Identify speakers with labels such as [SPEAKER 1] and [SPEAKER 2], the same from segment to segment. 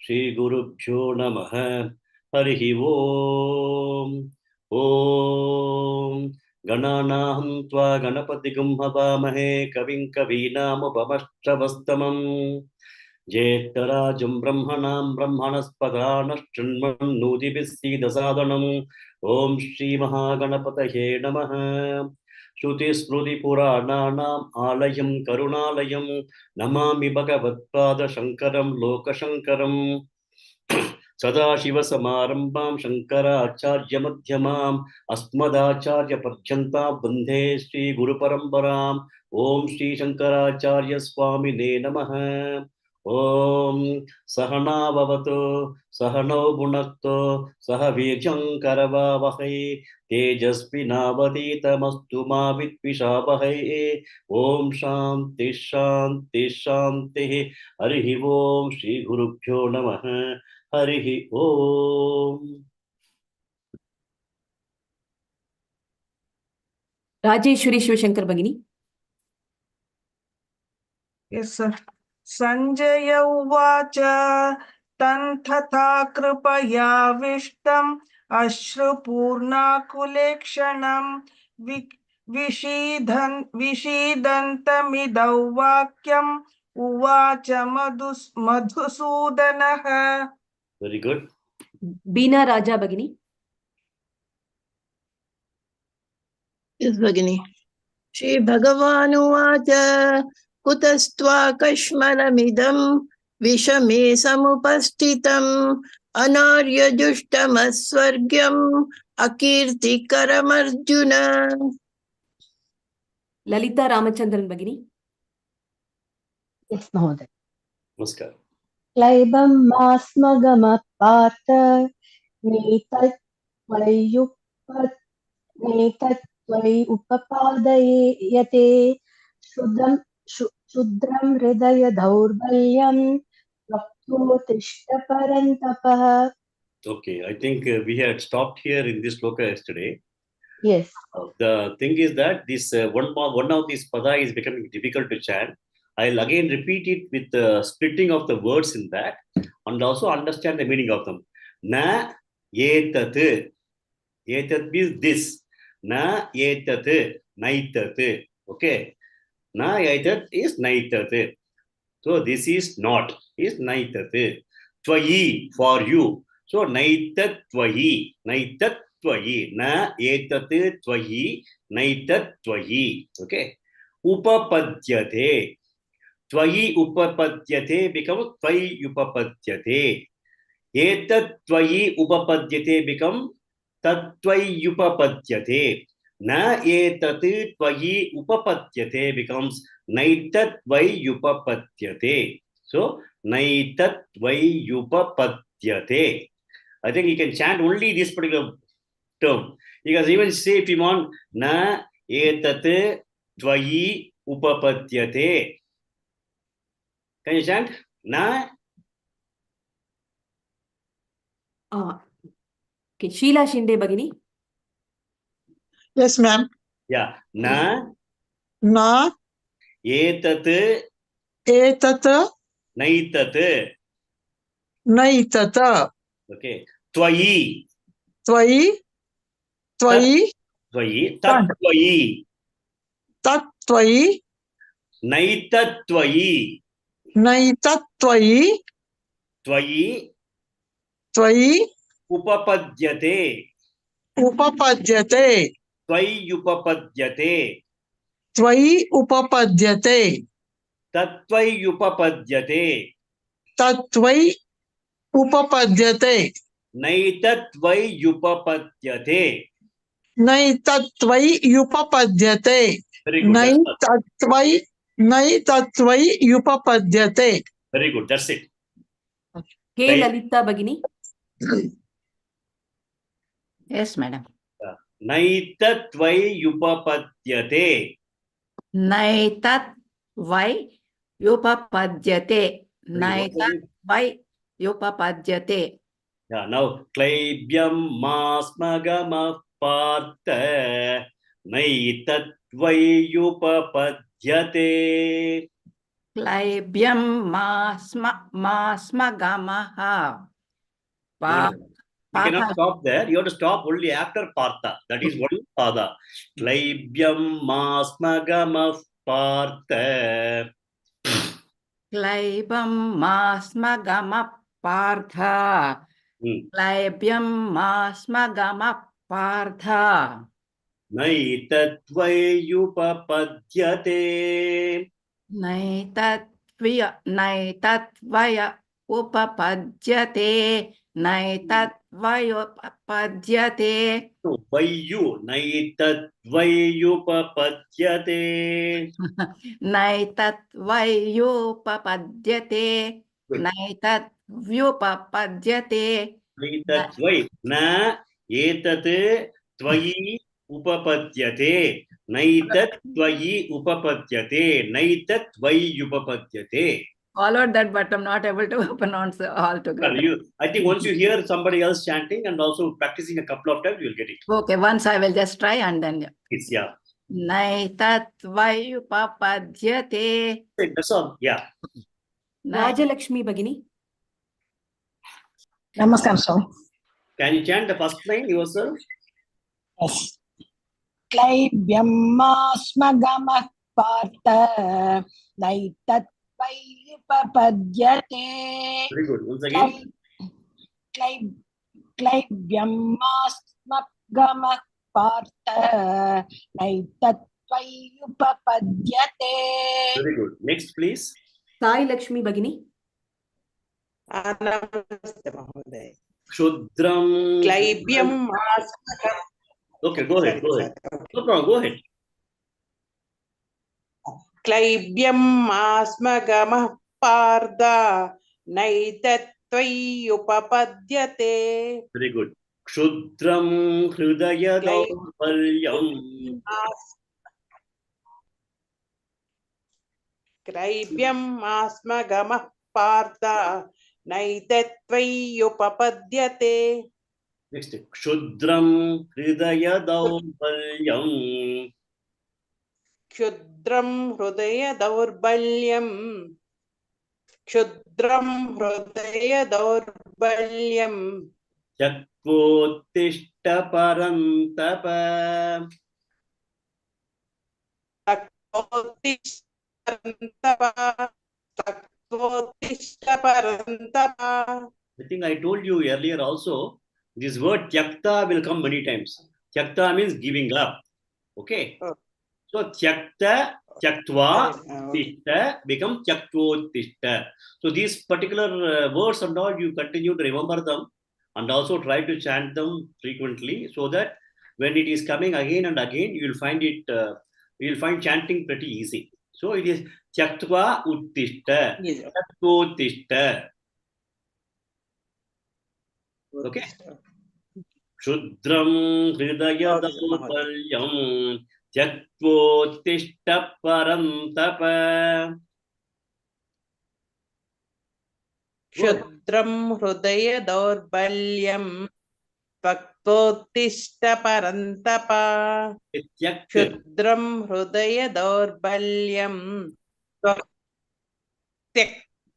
[SPEAKER 1] Shri Gurubhyo Namaha. Harihi Om. Om Gananaham Tva Ganapatigum Havamahe Kavim Kavinam Upamashravastamam Jetarajam Brahmanam Brahmanaspadanas Chinman Nudibisi Dasadanam Om Shri Mahaganapatahe Namaha. Shruti Smruti Purananam Alayam Karunalayam Namami Bhagavatpada Shankaram Lokashankaram Sadashivasamarambam Shankaracharya Madhyamam Asmadacharya Paryantam Vande Shri Guru Parambaram Om Shri Shankaracharya Swamine Namaha. Om Sahana Vavato Sahano Bhunakto Sahavirjam Karavavahai Tejasvinavaditamastu ma Vitvishabhai. Om Shanti Shanti Shanti. Harihi Om Shri Gurubhyo Namaha. Harihi Om.
[SPEAKER 2] Rajeshwari Shivashankar Bhagini.
[SPEAKER 3] Yes, sir. Sanjaya Uvacha Tanthatha Kripaya Vishtam Ashrupurnakulekshanam Vishidantamidau Vakyam Uvacha Madhusudanaha.
[SPEAKER 1] Very good.
[SPEAKER 2] Beena Raja Bhagini.
[SPEAKER 4] Yes, Bhagini. Shri Bhagavanu Vacha Kutastva Kashmalamidam Vishame Samupastitam Anarya Jushtamasvargyam Akirti Karamarjuna.
[SPEAKER 2] Lalita Ramachandran Bhagini.
[SPEAKER 5] Yes, Mahoday.
[SPEAKER 1] Namaskar.
[SPEAKER 5] Klaibam Masmagama Partha Netat Vayupat Netat Vai Upapadayate Shudram Hridaya Dhaurbalyam Vakto Tishta Parantapah.
[SPEAKER 1] Okay, I think we had stopped here in this shloka yesterday.
[SPEAKER 5] Yes.
[SPEAKER 1] The thing is that this one of these pada is becoming difficult to chant. I'll again repeat it with the splitting of the words in that and also understand the meaning of them. Na yetat. Yetat means this. Na yetat. Naitat. Okay. Na yetat is naitat. So this is not. Is naitat. Tvayi for you. So naitat tvayi. Naitat tvayi. Na yetat tvayi. Naitat tvayi. Okay. Upapadyate. Tvayi upapadyate becomes tvayi upapadyate. Etat tvayi upapadyate becomes tat tvayi upapadyate. Na etat tvayi upapadyate becomes naitat tvayi upapadyate. So naitat tvayi upapadyate. I think you can chant only this particular term. You can even say if you want na etat tvayi upapadyate. Can you chant? Na?
[SPEAKER 2] Okay, Sheila Shinde Bhagini.
[SPEAKER 3] Yes, ma'am.
[SPEAKER 1] Yeah. Na?
[SPEAKER 3] Na
[SPEAKER 1] Etat
[SPEAKER 3] Etata
[SPEAKER 1] naitat.
[SPEAKER 3] Naitata
[SPEAKER 1] Okay. Tvayi.
[SPEAKER 3] Tvayi Tvayi
[SPEAKER 1] Tvayi. Tat tvayi.
[SPEAKER 3] Tat Tvayi
[SPEAKER 1] Naitat tvayi.
[SPEAKER 3] Naitat Tvayi
[SPEAKER 1] Tvayi
[SPEAKER 3] Tvayi
[SPEAKER 1] upapadyate.
[SPEAKER 3] Upapadyate
[SPEAKER 1] Tvayi upapadyate.
[SPEAKER 3] Tvayi Upapadyate
[SPEAKER 1] Tatvai upapadyate.
[SPEAKER 3] Tatvai Upapadyate
[SPEAKER 1] Naitatvai upapadyate.
[SPEAKER 3] Naitatvai Upapadyate
[SPEAKER 1] Very good.
[SPEAKER 3] Naitatvai Upapadyate.
[SPEAKER 1] Very good. That's it.
[SPEAKER 2] K. Lalita Bhagini.
[SPEAKER 4] Yes, madam.
[SPEAKER 1] Naitatvai upapadyate.
[SPEAKER 4] Naitat vai yupapadyate. Naitat vai yupapadyate.
[SPEAKER 1] Yeah, now Klaibyam Masmagama Partha Naitatvai upapadyate.
[SPEAKER 4] Klaibyam masmagamaha.
[SPEAKER 1] You cannot stop there. You have to stop only after Partha. That is one Pada. Klaibyam masmagama Partha.
[SPEAKER 4] Klaibam masmagama partha. Klaibyam masmagama partha.
[SPEAKER 1] Naitatvayupapadyate.
[SPEAKER 4] Naitattvaya upapadyate. Naitatvayopapadyate.
[SPEAKER 1] No, Vayu. Naitatvayupapadyate.
[SPEAKER 4] Naitatvayopapadyate. Naitatvyupapadyate.
[SPEAKER 1] Naitatvai. Na etat tvayi upapadyate. Naitatvai upapadyate. Naitatvai upapadyate.
[SPEAKER 4] Followed that, but I'm not able to pronounce all
[SPEAKER 1] Well,
[SPEAKER 4] together.
[SPEAKER 1] I think once you hear somebody else chanting and also practicing a couple of times, you'll get it.
[SPEAKER 4] Okay, once I will just try and then.
[SPEAKER 1] It's, yeah.
[SPEAKER 4] Naitatvayopapadyate.
[SPEAKER 1] That's all. Yeah.
[SPEAKER 2] Rajalakshmi Bhagini.
[SPEAKER 6] Namaskar, sir.
[SPEAKER 1] Can you chant the first line yourself?
[SPEAKER 6] Yes. Klaibyammasmagamah partha naitatvayipapadyate.
[SPEAKER 1] Very good. Once again.
[SPEAKER 6] Klaibyammasmagamah partha naitatvayipapadyate.
[SPEAKER 1] Very good. Next, please.
[SPEAKER 2] Sai Lakshmi Bhagini.
[SPEAKER 7] Namaste, Mahoday.
[SPEAKER 1] Kshudram.
[SPEAKER 7] Klaibyam masmagam.
[SPEAKER 1] Okay, go ahead. Go ahead. No problem. Go ahead.
[SPEAKER 7] Klaibyam masmagamah partha naitatvayyupapadyate.
[SPEAKER 1] Very good. Kshudram hridaya daurbalyam.
[SPEAKER 7] Klaibyam masmagamah partha naitatvayyupapadyate.
[SPEAKER 1] Next. Kshudram hridaya daurbalyam.
[SPEAKER 7] Kshudram hrudaya daurbalyam. Kshudram hrudaya daurbalyam.
[SPEAKER 1] Chakvotishta parantapa.
[SPEAKER 7] Taktotishta parantapa.
[SPEAKER 1] I think I told you earlier also, this word tyakta will come many times. Tyakta means giving up. Okay.
[SPEAKER 7] Oh.
[SPEAKER 1] So tyakta, tyaktva,
[SPEAKER 7] Okay.
[SPEAKER 1] tishta become tyaktotishta. So these particular words and all, you continue to remember them and also try to chant them frequently so that when it is coming again and again, you will find it, you will find chanting pretty easy. So it is tyaktva uttishta,
[SPEAKER 7] Yes.
[SPEAKER 1] tyaktotishta. Okay. Kshudram hridaya daurbalyam tyaktvotishta parantapa.
[SPEAKER 7] Kshudram hrudaya daurbalyam taktotishta parantapa. Kshudram hrudaya daurbalyam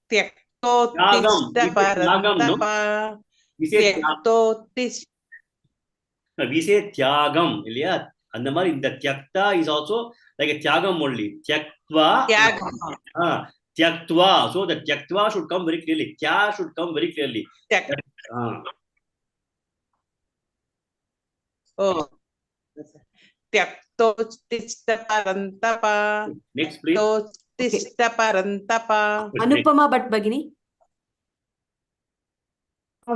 [SPEAKER 7] tyaktotishta parantapa.
[SPEAKER 1] We say
[SPEAKER 7] Tyaktotishta.
[SPEAKER 1] we say tyagam, இல்லையா? அந்த மாதிரி இந்த tyakta is also like a tyagam only. Tyaktva. Tyaktva. So the tyaktva should come very clearly. Tya should come very clearly.
[SPEAKER 7] Oh. Tyaktotishta parantapa.
[SPEAKER 1] Next, please.
[SPEAKER 7] Tyaktotishta parantapa.
[SPEAKER 2] Anupama Bhatt Bhagini.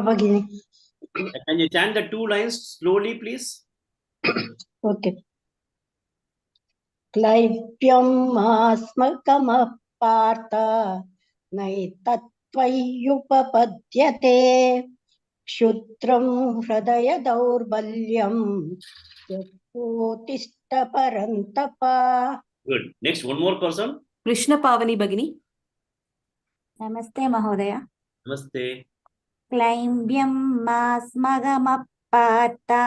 [SPEAKER 5] Bhagini.
[SPEAKER 1] Can you chant the two lines slowly, please?
[SPEAKER 5] Okay. Klaibyammasmagamah partha naitatvayyupapadyate. Kshudram hridaya daurbalyam tyaktotishta parantapa.
[SPEAKER 1] Good. Next, one more person.
[SPEAKER 2] Krishna Pavani Bhagini.
[SPEAKER 8] Namaste, Mahodaya.
[SPEAKER 1] Namaste.
[SPEAKER 8] Klaibyam masmagamapata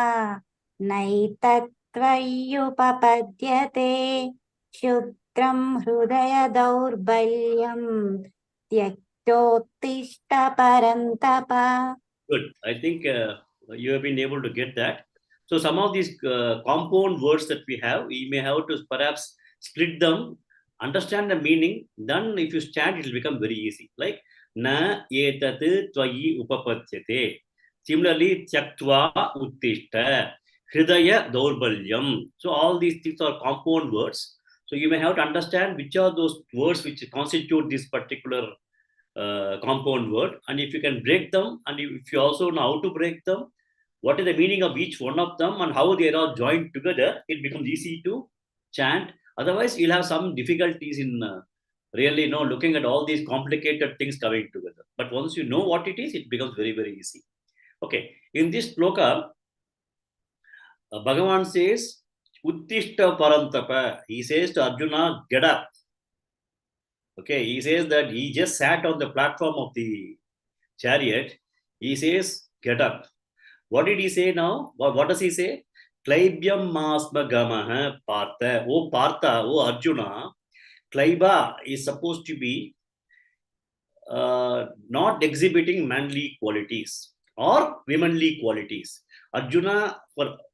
[SPEAKER 8] naitatvayupapadyate. क्षुद्रं हृदयदौर्बल्यं त्यक्तोत्तिष्ठ परन्तप.
[SPEAKER 1] Good. I think you have been able to get that. So some of these compound words that we have, we may have to perhaps split them, understand the meaning. Then if you stand, it will become very easy. Like na etat tvayi upapadyate. Similarly, tyaktva uttishta, hridaya daurbalyam. So all these things are compound words. So you may have to understand which are those words which constitute this particular compound word, and if you can break them, and if you also know how to break them, what is the meaning of each one of them and how they are joined together, it becomes easy to chant. Otherwise you'll have some difficulties in really looking at all these complicated things coming together. But once you know what it is, it becomes very, very easy. Okay, in this shloka, Bhagavan says uttishta parantapa. He says to Arjuna, get up. Okay, he says that he just sat on the platform of the chariot. He says, get up. What did he say now? What does he say? Klaibhyam masma gamaha partha. Oh Partha, oh Arjuna, Klaiba is supposed to be not exhibiting manly qualities or womanly qualities. Arjuna,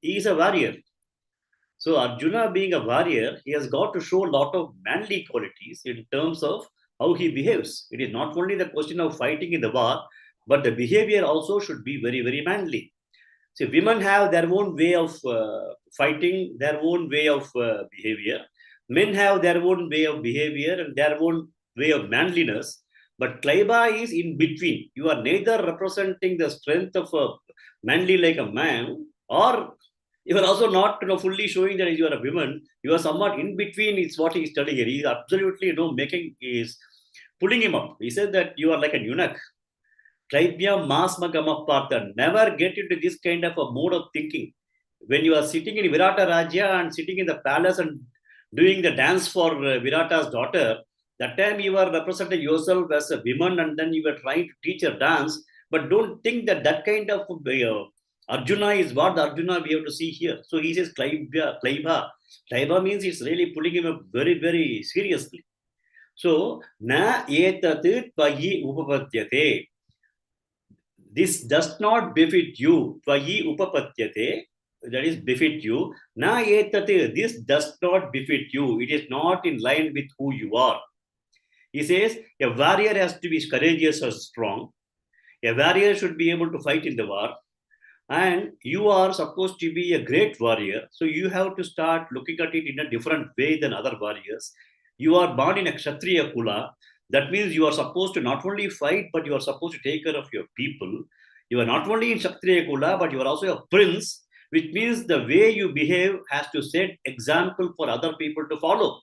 [SPEAKER 1] he is a warrior. So Arjuna being a warrior, he has got to show a lot of manly qualities in terms of how he behaves. It is not only the question of fighting in the war, but the behavior also should be very, very manly. So women have their own way of fighting, their own way of behavior. Men have their own way of behavior and their own way of manliness. But Klaiba is in between. You are neither representing the strength of a manly like a man, or you are also not fully showing that you are a woman. You are somewhat in between. It's what he is telling here. He is absolutely is pulling him up. He said that you are like a eunuch. Never get into this kind of a mode of thinking. When you are sitting in Virata Rajya and sitting in the palace and doing the dance for Virata's daughter, that time you are representing yourself as a woman and then you were trying to teach her dance. But don't think that that kind of Arjuna is what the Arjuna we have to see here. So he says Klaiba. Klaiba means it's really pulling him up very, very seriously. So, na etat tvayi upapadyate. This does not befit you. Tvayi upapadyate. That is befit you. Na etat. This does not befit you. It is not in line with who you are. He says a warrior has to be courageous or strong. A warrior should be able to fight in the war. And you are supposed to be a great warrior. So you have to start looking at it in a different way than other warriors. You are born in a Kshatriya Kula. That means you are supposed to not only fight, but you are supposed to take care of your people. You are not only in Kshatriya Kula, but you are also a prince, which means the way you behave has to set example for other people to follow.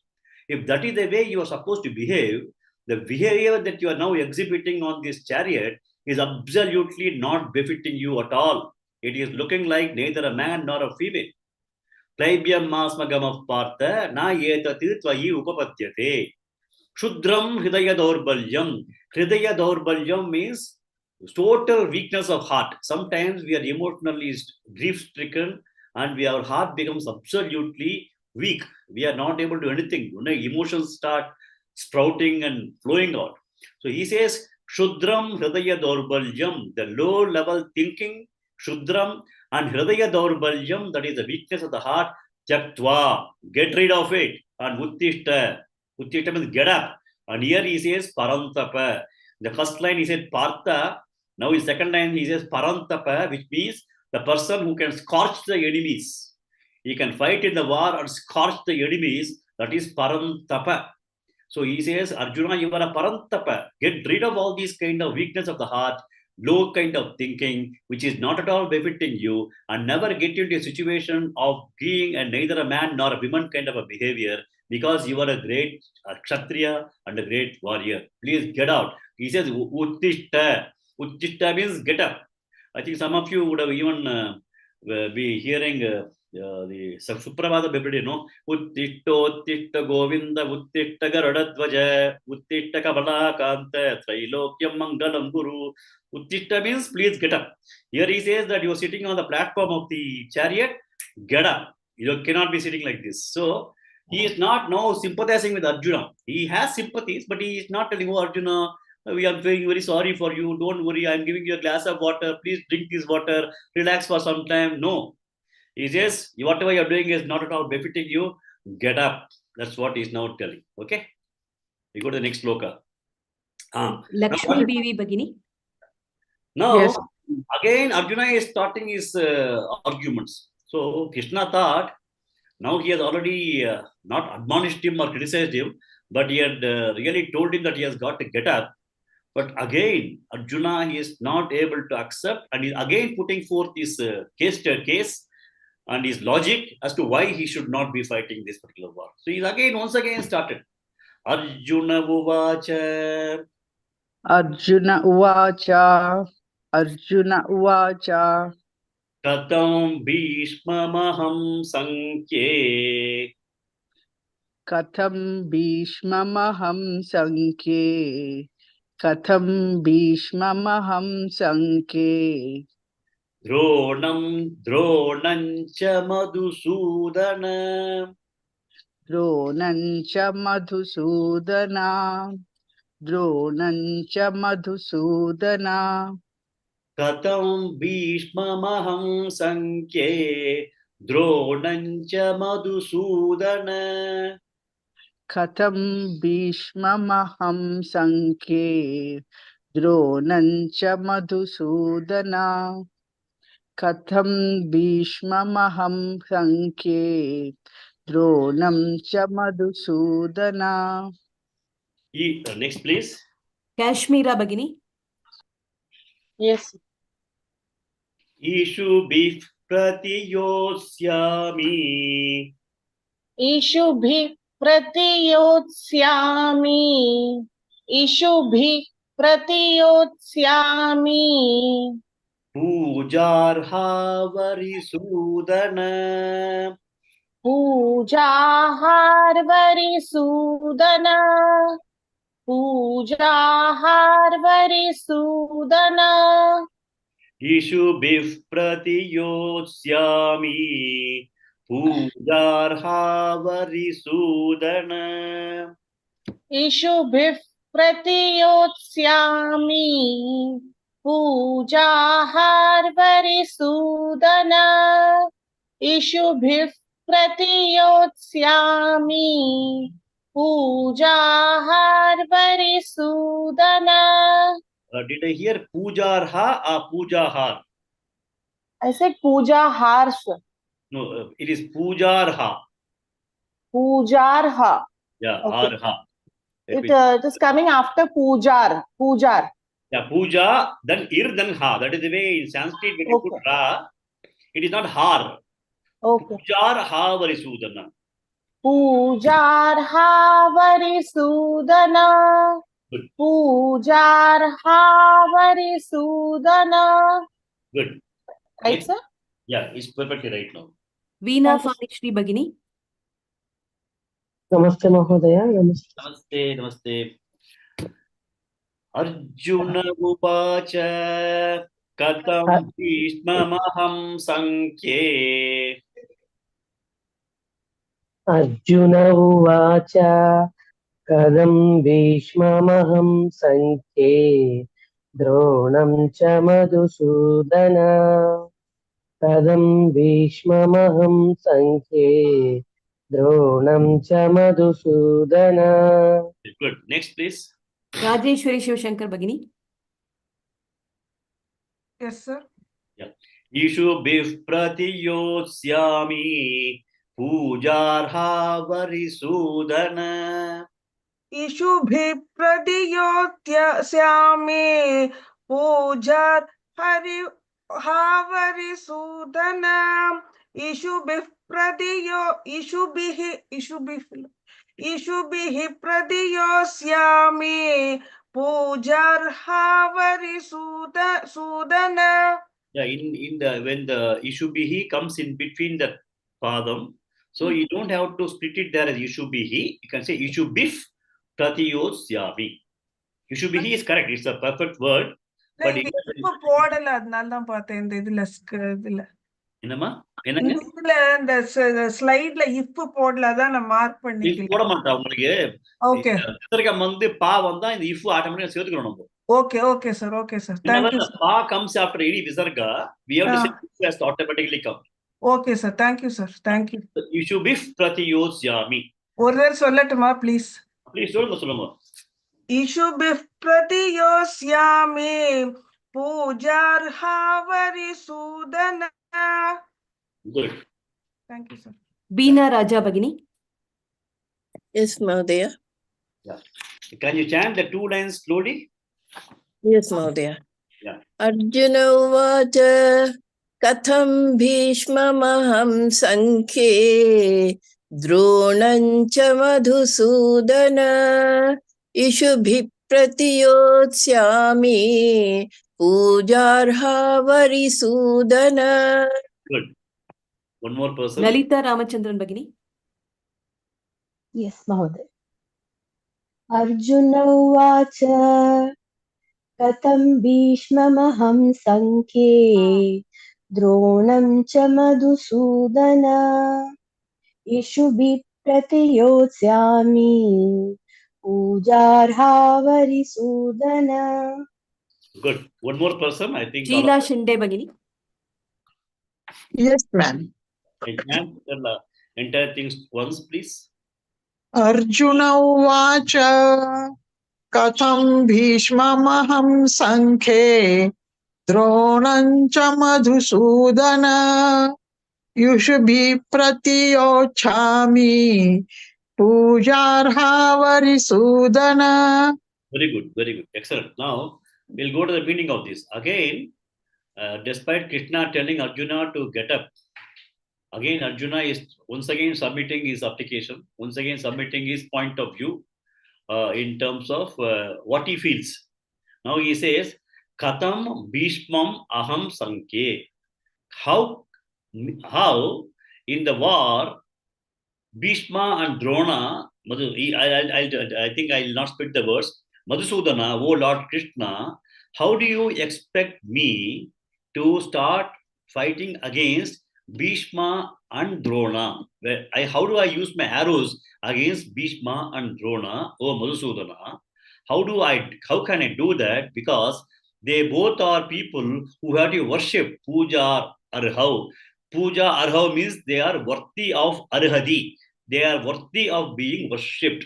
[SPEAKER 1] If that is the way you are supposed to behave, the behavior that you are now exhibiting on this chariot is absolutely not befitting you at all. It is looking like neither a man nor a female. Klaibhyam masmagam partha na etati tvayi upapadyate. Shudram hridaya daurbalyam. Hridaya daurbalyam means total weakness of heart. Sometimes we are emotionally grief-stricken and our heart becomes absolutely weak. We are not able to do anything. Emotions start sprouting and flowing out. So he says, Shudram hridaya daurbalyam, the low-level thinking, Shudram, and Hridaya Daurbalyam, that is the weakness of the heart, Tyaktva, get rid of it. And Uttishta, Uttishta means get up. And here he says Parantapa. The first line he said Partha, now his second line he says Parantapa, which means the person who can scorch the enemies. He can fight in the war and scorch the enemies, that is Parantapa. So he says, Arjuna, you are a Parantapa. Get rid of all these kind of weakness of the heart, low kind of thinking, which is not at all befitting you, and never get into a situation of being neither a man nor a woman kind of a behavior, because you are a great Kshatriya and a great warrior. Please get out. He says, Uttishta. Uttishta means get up. I think some of you would have even be hearing the Suprabhata every day, Uttishta, Uttishta Govinda, Uttishta Garadadvaja, Uttishta Kabala Kanta, Trailokyam Mangalam Guru. Uttishta means please get up. Here he says that you are sitting on the platform of the chariot, get up. You cannot be sitting like this. So He is not now sympathizing with Arjuna. He has sympathies, but he is not telling, oh, Arjuna, we are feeling very sorry for you. Don't worry, I'm giving you a glass of water. Please drink this water. Relax for some time. No. He says, whatever you're doing is not at all benefiting you. Get up. That's what he's now telling. Okay? We go to the next sloka.
[SPEAKER 2] Lakshmi Devi Bhagini.
[SPEAKER 1] Now,
[SPEAKER 7] Yes.
[SPEAKER 1] again, Arjuna is starting his arguments. So, Krishna thought, now he has already not admonished him or criticized him, but he had really told him that he has got to get up. But again, Arjuna he is not able to accept, and he's again putting forth his case and his logic as to why he should not be fighting this particular war. So he's once again started. Arjuna Uvacha.
[SPEAKER 7] Arjuna Uvacha. Arjuna Uvacha.
[SPEAKER 1] Katam Bhishmamaham Sankhye.
[SPEAKER 7] Katham Bhishmamaham Sankhe. Katham Bhishmamaham Sankhe.
[SPEAKER 1] Dronam Dronancha Madhusudana.
[SPEAKER 7] Dronancha Madhusudana. Dronancha Madhusudana.
[SPEAKER 1] Katam Bhishmamaham Sankhye. Dronancha Madhusudana.
[SPEAKER 7] Katham Bhishmamaham Sankhe. Dronancha Madhusudana. Katham Bhishmamaham Sankhe. Dronam cha Madhusudana.
[SPEAKER 1] Next, please.
[SPEAKER 2] Kashmira Bhagini.
[SPEAKER 7] Yes.
[SPEAKER 1] Ishu bif pratiyosyami.
[SPEAKER 9] ईशुभिः प्रतियोत्स्यामि ईशुभिः प्रतियोत्स्यामि
[SPEAKER 1] Pujarha varisudana.
[SPEAKER 9] पूजाहार्वरिसूदन पूजाहार्वरिसूदन
[SPEAKER 1] Ishu bif pratiyosyami. Pujarha varisudana.
[SPEAKER 9] ईशुभिः प्रतियोत्स्यामि पूजाहार्वरिसूदन ईशुभिः प्रतियोत्स्यामि पूजाहार्वरिसूदन.
[SPEAKER 1] Did I hear pujarha or pujahar?
[SPEAKER 9] I said pujahar, sir.
[SPEAKER 1] No, it is pujarha.
[SPEAKER 9] Pujarha.
[SPEAKER 1] Yeah,
[SPEAKER 9] Okay.
[SPEAKER 1] arha.
[SPEAKER 9] It is coming after pujar. Pujar.
[SPEAKER 1] Yeah, puja, then ir, then ha. That is the way in Sanskrit when you put
[SPEAKER 9] Okay.
[SPEAKER 1] ra, it is not har.
[SPEAKER 9] Okay.
[SPEAKER 1] Pujar ha varisudana.
[SPEAKER 9] Pujarha varisudana.
[SPEAKER 1] Good.
[SPEAKER 9] Pujarha varisudana.
[SPEAKER 1] Good.
[SPEAKER 9] Right,
[SPEAKER 1] Next.
[SPEAKER 9] sir?
[SPEAKER 1] Yeah, it's perfectly right now.
[SPEAKER 2] Veena
[SPEAKER 9] Thank you.
[SPEAKER 2] Shri Bhagini.
[SPEAKER 10] Namaste Mahodaya. Namaste.
[SPEAKER 1] Namaste, namaste. Arjuna Upacha Katam Bhishmamaham Sankhye.
[SPEAKER 10] Arjuna Uvacha Kadam Bhishmamaham Sankhye Dronam cha Madhusudana Kadam Bhishmamaham Sankhye Dronam cha Madhusudana.
[SPEAKER 1] Good. Next, please.
[SPEAKER 2] Rajeshwari Shivashankar Bhagini.
[SPEAKER 3] Yes, sir.
[SPEAKER 1] Ishu bif pratiyosyami. Pujarha varisudana.
[SPEAKER 3] ईशुभिः प्रतियोत्स्यामि पूजार Hari हावरिसूदन ईशुभिः प्रतियोत्स्यामि पूजार हावरिसूदन.
[SPEAKER 1] Yeah, in the when the Ishubihi comes in between the padam, so you don't have to split it there as Ishubihi. You can say Ishubif Pratiyosyami. Ishubihi is correct. It's a perfect word. But it
[SPEAKER 3] இப்ப போடல அதனால தான் பார்த்தேன் இந்த இதுல இதுல
[SPEAKER 1] என்னம்மா என்னங்க
[SPEAKER 3] இதுல இந்த ஸ்லைட்ல if போடல அதான் நான் மார்க்
[SPEAKER 1] இஃப் போட
[SPEAKER 3] பண்ணிக்கல.
[SPEAKER 1] மாட்டா உங்களுக்கு
[SPEAKER 3] ஓகே
[SPEAKER 1] விசர்க்கம் வந்து பா வந்தா இந்த இஃப் ஆட்டோமேட்டிக்கா சேர்த்துக்கணும் நம்ம.
[SPEAKER 3] Okay okay sir okay sir
[SPEAKER 1] Whenever
[SPEAKER 3] thank you
[SPEAKER 1] the
[SPEAKER 3] sir.
[SPEAKER 1] pa comes after any visarga, we have to say if has to automatically come.
[SPEAKER 3] Okay sir thank you sir thank you.
[SPEAKER 1] Ishubif pratiyosyami.
[SPEAKER 3] ஒரு தடவை சொல்லட்டுமா please?
[SPEAKER 1] Please சொல்லுங்க.
[SPEAKER 3] இஷுபிஃப் பிரதியோஸ்யாமி பூஜார்ஹாவரி சூதன.
[SPEAKER 1] Good.
[SPEAKER 3] Thank you sir.
[SPEAKER 2] Beena Raja Bhagini.
[SPEAKER 11] Yes, Mahodaya.
[SPEAKER 1] Yeah. Can you chant the 2 lines slowly?
[SPEAKER 11] Yes, Mahodaya.
[SPEAKER 1] Yeah.
[SPEAKER 11] Arjuna uvacha katham bhishmamaham sankhe dronancha madhusudana ishubhi pratiyotsyami pujarha varisudana.
[SPEAKER 1] Good. One more person.
[SPEAKER 2] Lalita Ramachandran Bhagini.
[SPEAKER 5] Yes, Mahoday. Arjuna uvacha katham bhishmamaham sankhe dronam cha madhusudana ishubhi pratiyotsyami pujarha varisudana.
[SPEAKER 1] Good. One more person. I think.
[SPEAKER 2] Sheila Shinde Bhagini.
[SPEAKER 12] Yes, ma'am.
[SPEAKER 1] I chant the entire things once, please.
[SPEAKER 12] Arjuna uvacha katham bhishmamaham sankhe dronancha madhusudana yushbhi pratiyochami pujarha varisudana.
[SPEAKER 1] Very good. Very good. Excellent. Now we'll go to the meaning of this. Again, despite Krishna telling Arjuna to get up, again Arjuna is once again submitting his application, once again submitting his point of view in terms of what he feels. Now he says, Katham Bhishmam Aham Sankhe. How in the war, Bhishma and Drona, I think I will not speak the words, Madhusudana, oh Lord Krishna, how do you expect me to start fighting against Bhishma and Drona? How do I use my arrows against Bhishma and Drona, oh Madhusudana? How can I do that? Because they both are people who have to worship Puja Arhav. Puja Arhav means they are worthy of Arhadi. They are worthy of being worshipped.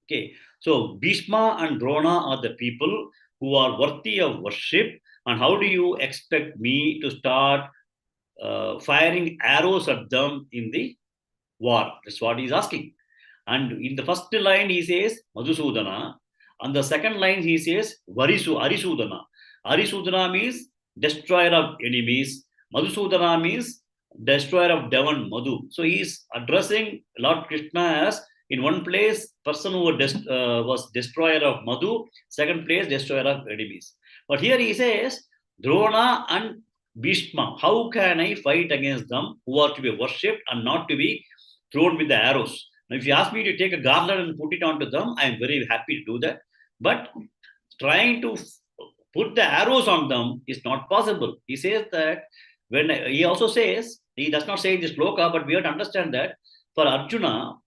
[SPEAKER 1] Okay. So Bhishma and Drona are the people who are worthy of worship. And how do you expect me to start firing arrows at them in the war? That's what he's asking. And in the first line he says Madhusudana. On the second line he says Arisudana. Arisudana means destroyer of enemies. Madhusudana means destroyer of Devan Madhu. So he is addressing Lord Krishna as, in one place, person who was destroyer of Madhu, second place, destroyer of enemies. But here he says, Drona and Bhishma, how can I fight against them who are to be worshipped and not to be thrown with the arrows? Now, if you ask me to take a garland and put it onto them, I am very happy to do that. But trying to put the arrows on them is not possible. He says that he also says, he does not say in this Shloka, but we have to understand that for Arjuna,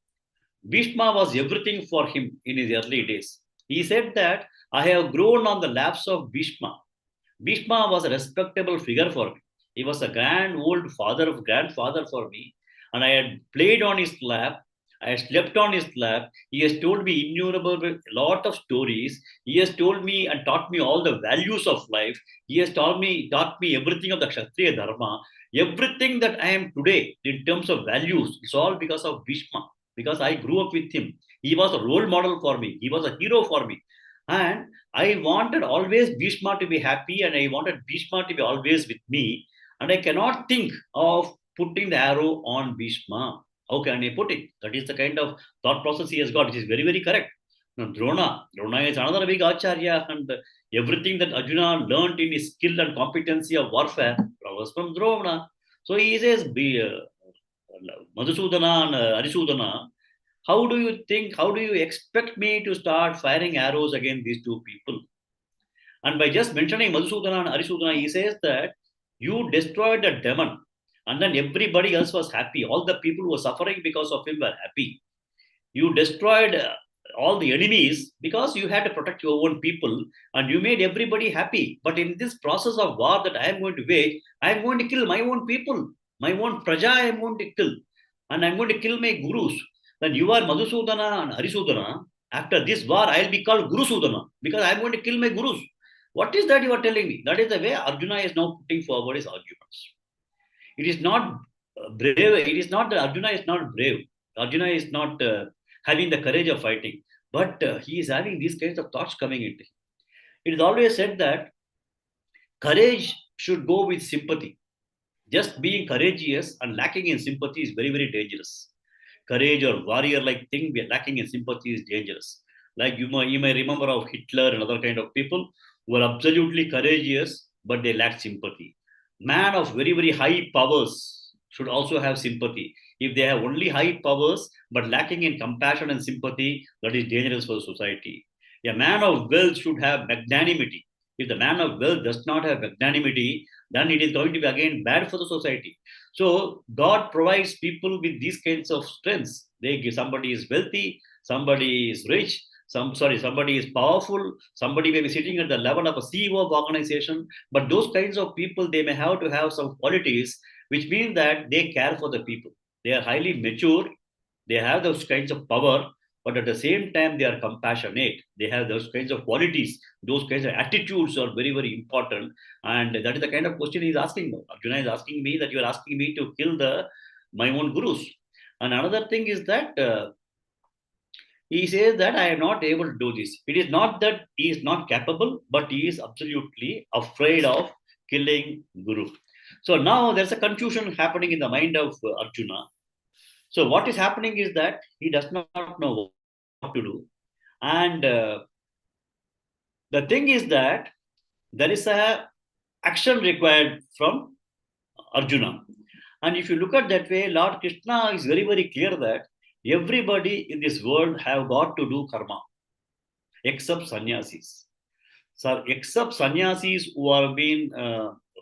[SPEAKER 1] Bhishma was everything for him in his early days. He said that I have grown on the laps of Bhishma. Bhishma was a respectable figure for me. He was a grand old grandfather for me. And I had played on his lap. I had slept on his lap. He has told me innumerable lot of stories. He has told me and taught me all the values of life. He has taught me everything of the Kshatriya Dharma. Everything that I am today in terms of values, it's all because of Bhishma. Because I grew up with him. He was a role model for me. He was a hero for me. And I wanted always Bhishma to be happy, and I wanted Bhishma to be always with me. And I cannot think of putting the arrow on Bhishma. How can I put it? That is the kind of thought process he has got, which is very, very correct. Now, Drona is another big Acharya, and everything that Arjuna learned in his skill and competency of warfare was from Drona. So he says, Madhusudana and Arisudana, how do you expect me to start firing arrows against these two people? And by just mentioning Madhusudana and Arisudana, he says that you destroyed the demon. And then everybody else was happy. All the people who were suffering because of him were happy. You destroyed all the enemies because you had to protect your own people, and you made everybody happy. But in this process of war that I am going to wage, I am going to kill my own people, my own praja I am going to kill, and I'm going to kill my gurus. Then you are Madhusudana and Harisudana. After this war, I'll be called Guru Sudana because I'm going to kill my gurus. What is that you are telling me? That is the way Arjuna is now putting forward his arguments. It is not brave. It is not that Arjuna is not brave. Arjuna is not having the courage of fighting, but he is having these kinds of thoughts coming into him. It is always said that courage should go with sympathy. Just being courageous and lacking in sympathy is very, very dangerous. Courage or warrior-like thing lacking in sympathy is dangerous. Like you may remember of Hitler and other kind of people who were absolutely courageous, but they lacked sympathy. Man of very, very high powers should also have sympathy. If they have only high powers but lacking in compassion and sympathy, that is dangerous for the society. A man of wealth should have magnanimity. If the man of wealth does not have magnanimity, then it is going to be again bad for the society. So God provides people with these kinds of strengths. They give, somebody is wealthy, somebody is rich, somebody is powerful, somebody may be sitting at the level of a CEO of organization, but those kinds of people, they may have to have some qualities, which means that they care for the people. They are highly mature, they have those kinds of power, but at the same time, they are compassionate. They have those kinds of qualities, those kinds of attitudes are very, very important. And that is the kind of question he's asking. Arjuna is asking me that you are asking me to kill my own gurus. And another thing is that he says that I am not able to do this. It is not that he is not capable, but he is absolutely afraid of killing Guru. So now there's a confusion happening in the mind of Arjuna. So what is happening is that he does not know what to do. And the thing is that there is a action required from Arjuna. And if you look at that way, Lord Krishna is very, very clear that everybody in this world have got to do karma, except sannyasis. So, except sannyasis who have been,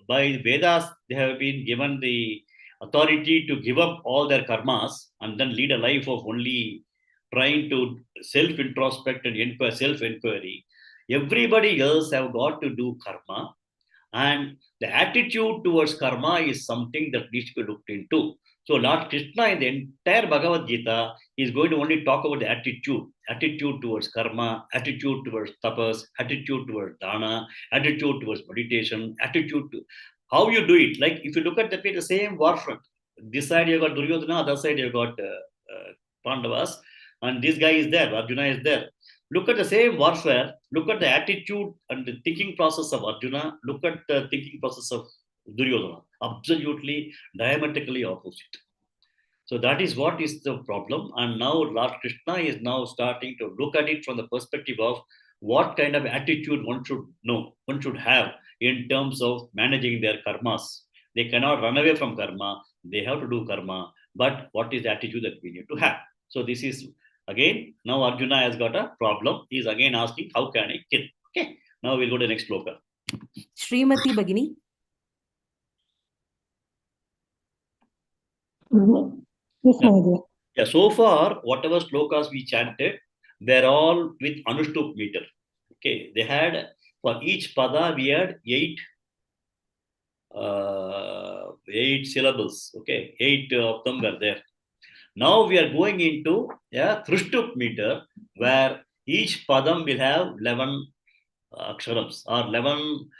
[SPEAKER 1] by Vedas, they have been given the authority to give up all their karmas and then lead a life of only trying to self-introspect and self-inquiry. Everybody else have got to do karma. And the attitude towards karma is something that needs to be looked into. So Lord Krishna in the entire Bhagavad Gita is going to only talk about the attitude towards karma, attitude towards tapas, attitude towards dana, attitude towards meditation, attitude to how you do it. Like if you look at the same war front, this side you got Duryodhana, other side you got Pandavas, and this guy is there, Arjuna is there. Look at the same warfare, look at the attitude and the thinking process of Arjuna, look at the thinking process of Duryodhana. Absolutely diametrically opposite. So that is what is the problem. And now Lord Krishna is now starting to look at it from the perspective of what kind of attitude one should have in terms of managing their karmas. They cannot run away from karma. They have to do karma. But what is the attitude that we need to have? So this is again, now Arjuna has got a problem. He is again asking, how can I kill? Okay. Now we'll go to the next shloka.
[SPEAKER 2] Srimati Bhagini.
[SPEAKER 1] Yeah, so far, whatever shlokas we chanted, they're all with Anushtup meter. Okay, they had, for each pada, we had eight syllables. Okay, 8 of them were there. Now we are going into a Trishtup meter where each padam will have 11 aksharams or 11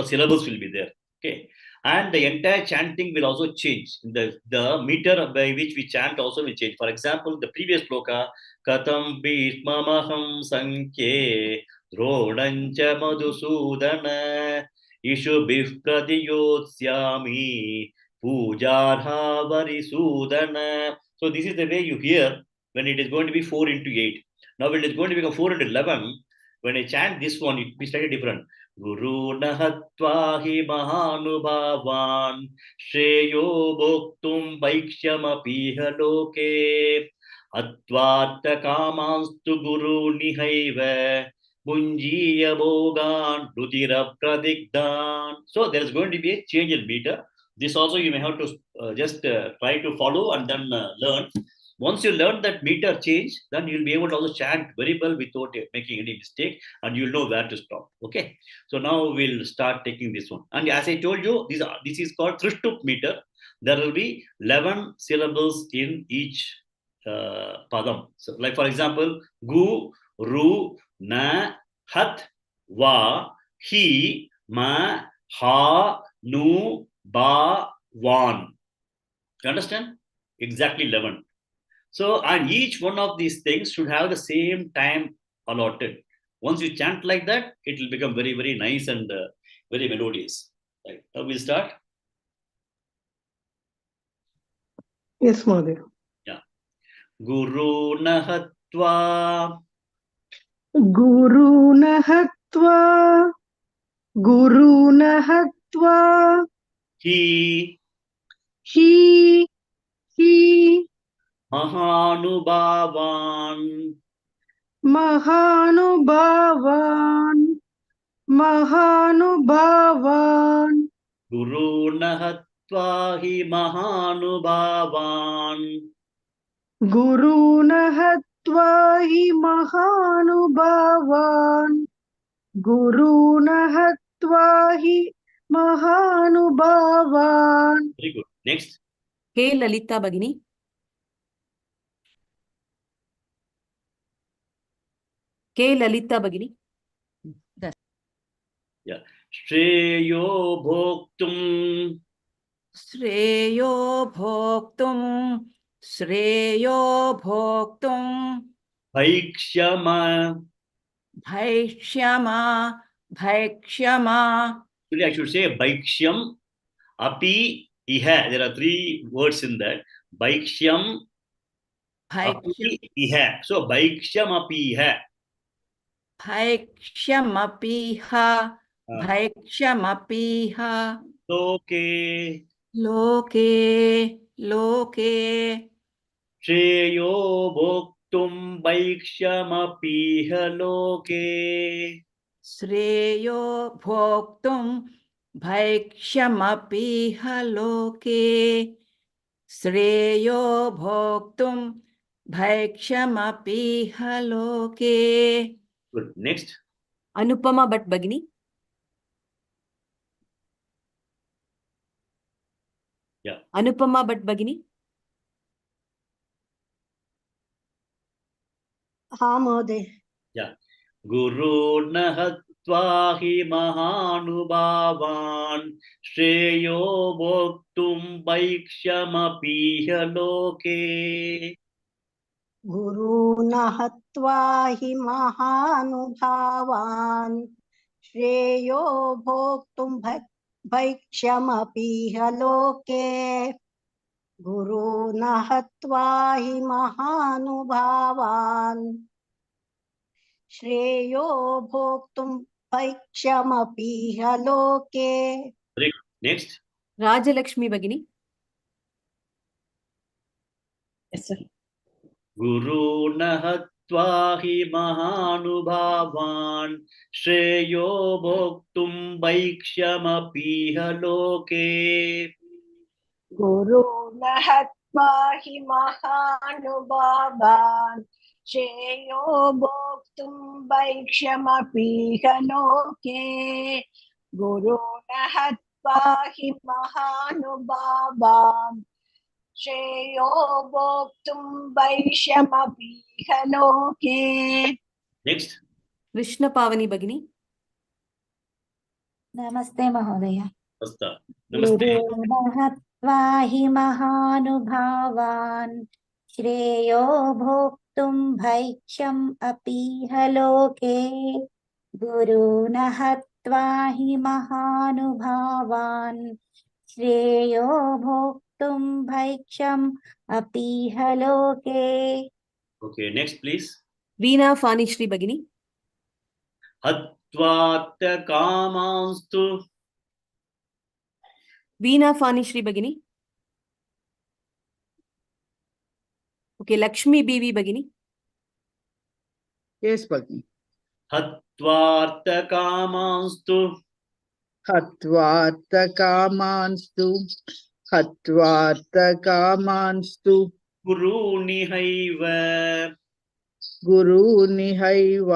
[SPEAKER 1] syllables will be there. Okay, and the entire chanting will also change. The meter by which we chant also will change. For example, the previous shloka, Katam Bhishmamaham Sankhe Dronancha Madhusudana Ishu Bhipratiyotsyami Pujarha Varisudana. So this is the way you hear when it is going to be 4 into 8. Now when it is going to become 4 into 11, when I chant this one, it will be slightly different. Guru nahatvahi mahanubhavan shreyo bhoktum vaikshamapiha loke atvarta kamanstu guru nihaiva munjiya bhogan rudira pradigdan. So there is going to be a change in meter. This also you may have to just try to follow and then learn. Once you learn that meter change, then you'll be able to also chant very well without making any mistake, and you'll know where to stop. Okay. So now we'll start taking this one. And as I told you, this is called Trishtup meter. There will be 11 syllables in each padam. So, like for example, gu, ru, na, hat, va, he, ma, ha, nu, ba, wan. You understand? Exactly 11. So, and each one of these things should have the same time allotted. Once you chant like that, it will become very, very nice and very melodious. Right. Now we'll start.
[SPEAKER 12] Yes, Mother.
[SPEAKER 1] Yeah. Guru nahatva.
[SPEAKER 12] Guru nahatva. Guru nahatva.
[SPEAKER 1] He.
[SPEAKER 12] He.
[SPEAKER 1] Mahanubavan.
[SPEAKER 12] Mahanubavan. Mahanubavan.
[SPEAKER 1] Guru nahatva hi mahanubavan.
[SPEAKER 12] Guru nahatva hi mahanubavan. Guru nahatva hi mahanubavan.
[SPEAKER 1] Very good. Next.
[SPEAKER 2] K. Lalita Bhagini. K. Lalita Bhagini.
[SPEAKER 1] Yeah. Shreyo bhoktum.
[SPEAKER 4] Shreyo bhoktum. Shreyo bhoktum.
[SPEAKER 1] Bhaikshyama.
[SPEAKER 4] Bhaishyama. Bhaishyama.
[SPEAKER 1] Actually, I should say Bhaikshyam, Api, Iha. There are three words in that. Bhaikshyam, Api, Iha. So Bhaikshyam, Api, Iha.
[SPEAKER 4] Bhaikshyamapiha. Bhaikshyamapiha.
[SPEAKER 1] Loke.
[SPEAKER 4] Loke. Loke.
[SPEAKER 1] Shreyo bhoktum Bhaikshyam, Api, Iha loke.
[SPEAKER 4] Shreyo bhoktum bhaikshyamapiha loke. Shreyo bhoktum bhaikshyamapiha loke.
[SPEAKER 1] Good. Next.
[SPEAKER 2] Anupama Bhatt Bhagini.
[SPEAKER 1] Yeah.
[SPEAKER 2] Anupama Bhatt Bhagini.
[SPEAKER 5] हाँ महोदय
[SPEAKER 1] Yeah. Guru nahatva hi mahanubavan Shreyo bhoktum Bhaikshyamapiha loke.
[SPEAKER 5] गुरू न हत्वा हि महानुभावान् श्रेयो भोक्तुं भैक्ष्यमपीह लोके गुरू न हत्वा हि महानुभावान् श्रेयो भोक्तुं भैक्ष्यमपीह लोके.
[SPEAKER 1] Next.
[SPEAKER 2] Rajalakshmi Bhagini.
[SPEAKER 6] Yes, sir.
[SPEAKER 1] Guru nahatva hi mahanubavan Shreyo bhoktum Bhaikshyamapiha loke.
[SPEAKER 6] Guru nahatva hi mahanubavan Shreyo bhoktum bhaikshyamapiha loke. Guru nahatva hi mahanubavan Shreyo bhoktum bhaikshyamapiha loke.
[SPEAKER 1] Next.
[SPEAKER 2] Krishna Pavani Bhagini.
[SPEAKER 8] नमस्ते महोदय
[SPEAKER 1] Asta. Namaste.
[SPEAKER 8] गुरुर्महत्वा हि महानुभावान् श्रेयो भोक्तुं भैक्ष्यम् Aphiah लोके गुरुर्न हत्वा हि महानुभावान् श्रेयो भोक्तुं भैक्ष्यम् Aphiah लोके.
[SPEAKER 1] Okay. Next, please.
[SPEAKER 2] Veena Fani Shri Bhagini.
[SPEAKER 1] Hatvatya kamanstu.
[SPEAKER 2] Veena Fani Shri Bhagini. Okay, Lakshmi Bibi Bhagini.
[SPEAKER 7] Yes, Bhagini.
[SPEAKER 1] Hatvartha kamanstu.
[SPEAKER 7] हत्वार्थकामांस्तु हत्वार्थकामांस्तु
[SPEAKER 1] Gurunihaiva.
[SPEAKER 7] गुरुनिहैव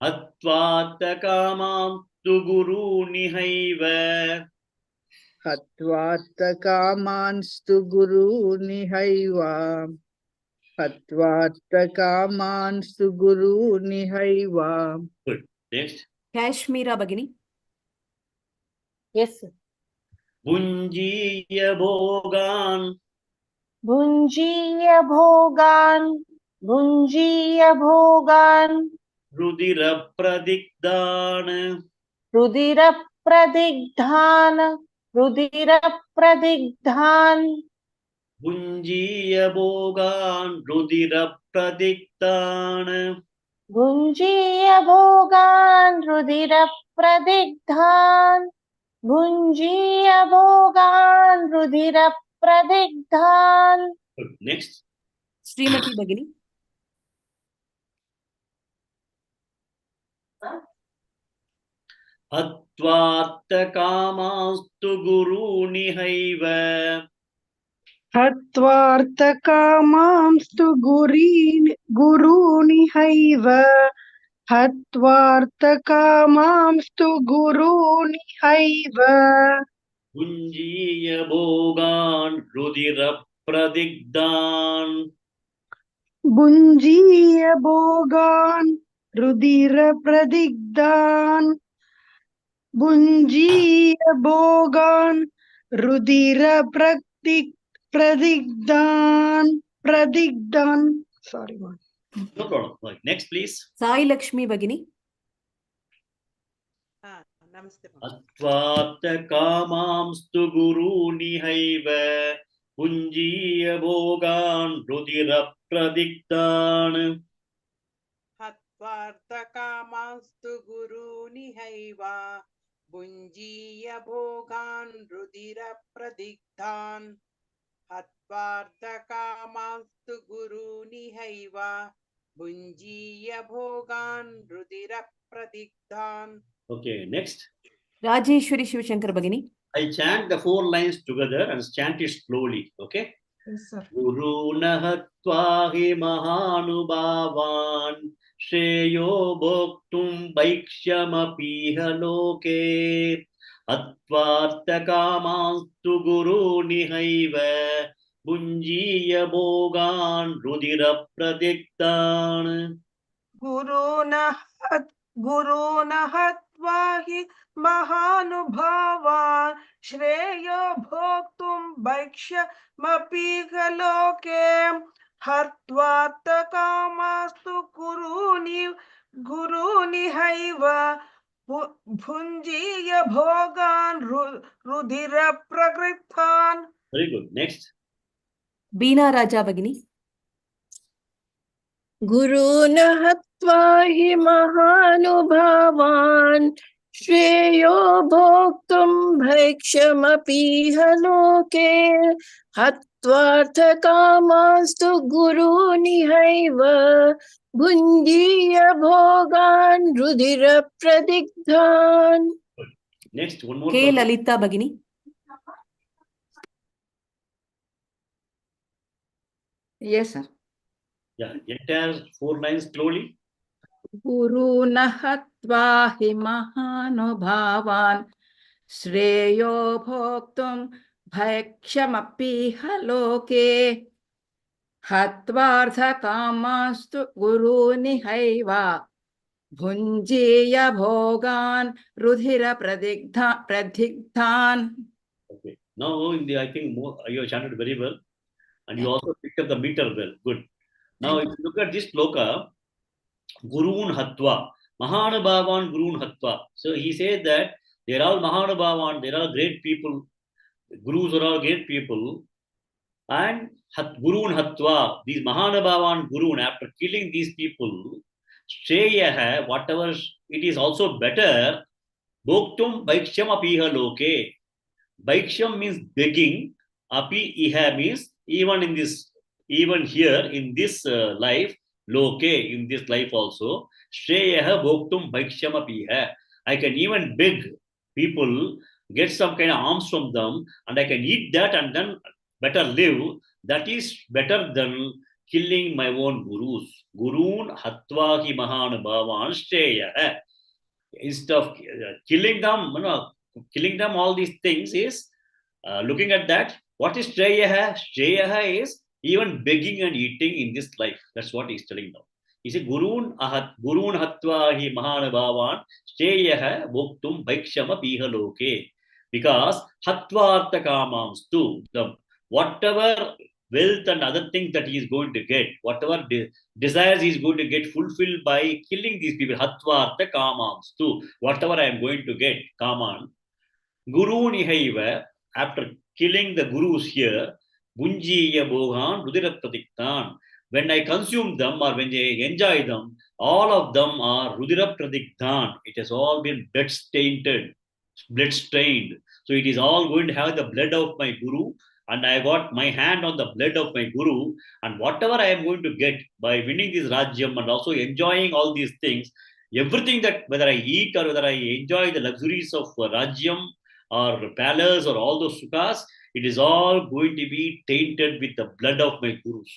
[SPEAKER 1] Atvatakamantu gurunihaiva.
[SPEAKER 7] हत्वार्थकामांस्तु गुरुनिहैव हत्वार्थकामांस्तु गुरुनिहैव.
[SPEAKER 1] Good. Next.
[SPEAKER 2] Kashmira Bhagini.
[SPEAKER 9] Yes.
[SPEAKER 1] Bunjiya bhogan.
[SPEAKER 9] Bhunjiya bhogan. Bhunjiya bhogan.
[SPEAKER 1] Rudira pradigdan.
[SPEAKER 9] Rudira pradigdhan. Rudira pradigdhan.
[SPEAKER 1] Bunjiya bhogan. Rudira pradigdan.
[SPEAKER 9] Bhunjiya bhogan. Rudira pradigdhan. Bhunjiya bhogan. Rudira pradigdhan.
[SPEAKER 1] Good. Next.
[SPEAKER 2] Srimati Bhagini.
[SPEAKER 1] Atvartakamanstu gurunihaiva.
[SPEAKER 12] हत्वार्थकामांस्तु गुरूनिहैव हत्वार्थकामांस्तु गुरूनिहैव
[SPEAKER 1] Bunjiya bhogan. Rudira pradigdan.
[SPEAKER 12] भुञ्जीय भोगान् रुधिरप्रदिग्धान् भुञ्जीय भोगान् रुधिरप्रदिग्धान् sorry man.
[SPEAKER 1] No problem. Right. Next, please.
[SPEAKER 2] Sai Lakshmi Bhagini.
[SPEAKER 1] Atvartakamanstu gurunihaiva. Bunjiya bhogan. Rudira pradigdan.
[SPEAKER 13] हत्वार्थकामांस्तु गुरूनिहैव भुञ्जीय भोगान् रुधिरप्रदिग्धान् हत्वार्थकामांस्तु गुरूनिहैव भुञ्जीय भोगान् रुधिरप्रदिग्धान्.
[SPEAKER 1] Okay, next.
[SPEAKER 2] Rajeshwari Shivashankar Bhagini.
[SPEAKER 1] I chant the 4 lines together and chant it slowly. Okay?
[SPEAKER 3] Yes, sir.
[SPEAKER 1] Guru nahatvahi mahanubhavan Shreyo bhoktum bhaikshyamapiha loke Atvartakamanstu guru nihaiva Bunjiya bhogan rudira pradigdan.
[SPEAKER 3] गुरूनहत्वाहि महानुभावान् श्रेयो भोक्तुं भैक्ष्यमपीह लोके हत्वार्थकामास्तु गुरूनिहैव भुञ्जीय भोगान् रुधिरप्रगृह्णान्.
[SPEAKER 1] Very good. Next.
[SPEAKER 2] Beena Raja Bhagini.
[SPEAKER 11] गुरून् हत्वा हि महानुभावान् श्रेयो भोक्तुं भैक्षमपीह लोके हत्वार्थकामास्तु गुरूनिहैव भुञ्जीय भोगान् रुधिरप्रदिग्धान्.
[SPEAKER 1] Next, one more.
[SPEAKER 2] K. Lalita Bhagini.
[SPEAKER 4] Yes, sir.
[SPEAKER 1] Yeah, entire 4 lines slowly.
[SPEAKER 4] गुरून् हत्वा हि महानुभावान् श्रेयो भोक्तुं भैक्षमपीह लोके हत्वार्थकामास्तु गुरूनिहैव भुञ्जीय भोगान् रुधिरप्रदिग्धान्.
[SPEAKER 1] Okay. Now, I think you have chanted very well, and you also picked up the meter well. Good. Now, if you look at this shloka, Gurun Hatva, Mahanubhavan Gurun Hatva. So he says that they are all Mahanubhavan, they are all great people. Gurus are all great people. And Gurun Hatva, these Mahanubhavan Gurun, after killing these people, Shreya, whatever it is also better, Bhoktum Bhaiksham Apiha Loke. Bhaiksham means begging, Api Iha means even in this, even here in this life, Loke, in this life also, Shreyaha Bhoktum Bhaikshyamapiha. I can even beg people, get some kind of alms from them, and I can eat that and then better live. That is better than killing my own gurus. Gurun Hatvahi Mahan Bhavan Shreyaha. Instead of killing them, killing them, all these things is looking at that. What is Shreyaha? Shreyaha is even begging and eating in this life. That's what he's telling now. He said, Gurun Hatva hi Mahanabhavan Shreyaha Bhoktum Bhaikshama Pihaloke. Because Hatvartha Kamams too, the whatever wealth and other things that he is going to get, whatever desires he is going to get fulfilled by killing these people, Hatvartha Kamams too, whatever I am going to get, Kaman. Guru Nihaiva, after killing the gurus here, Bunjiya Bhogan, Rudirapratiktan. When I consume them or when I enjoy them, all of them are Rudirapratiktan. It has all been blood stained, blood stained. So it is all going to have the blood of my guru, and I got my hand on the blood of my guru, and whatever I am going to get by winning this Rajyam and also enjoying all these things, everything that whether I eat or whether I enjoy the luxuries of Rajyam or palace or all those sukhas, it is all going to be tainted with the blood of my gurus.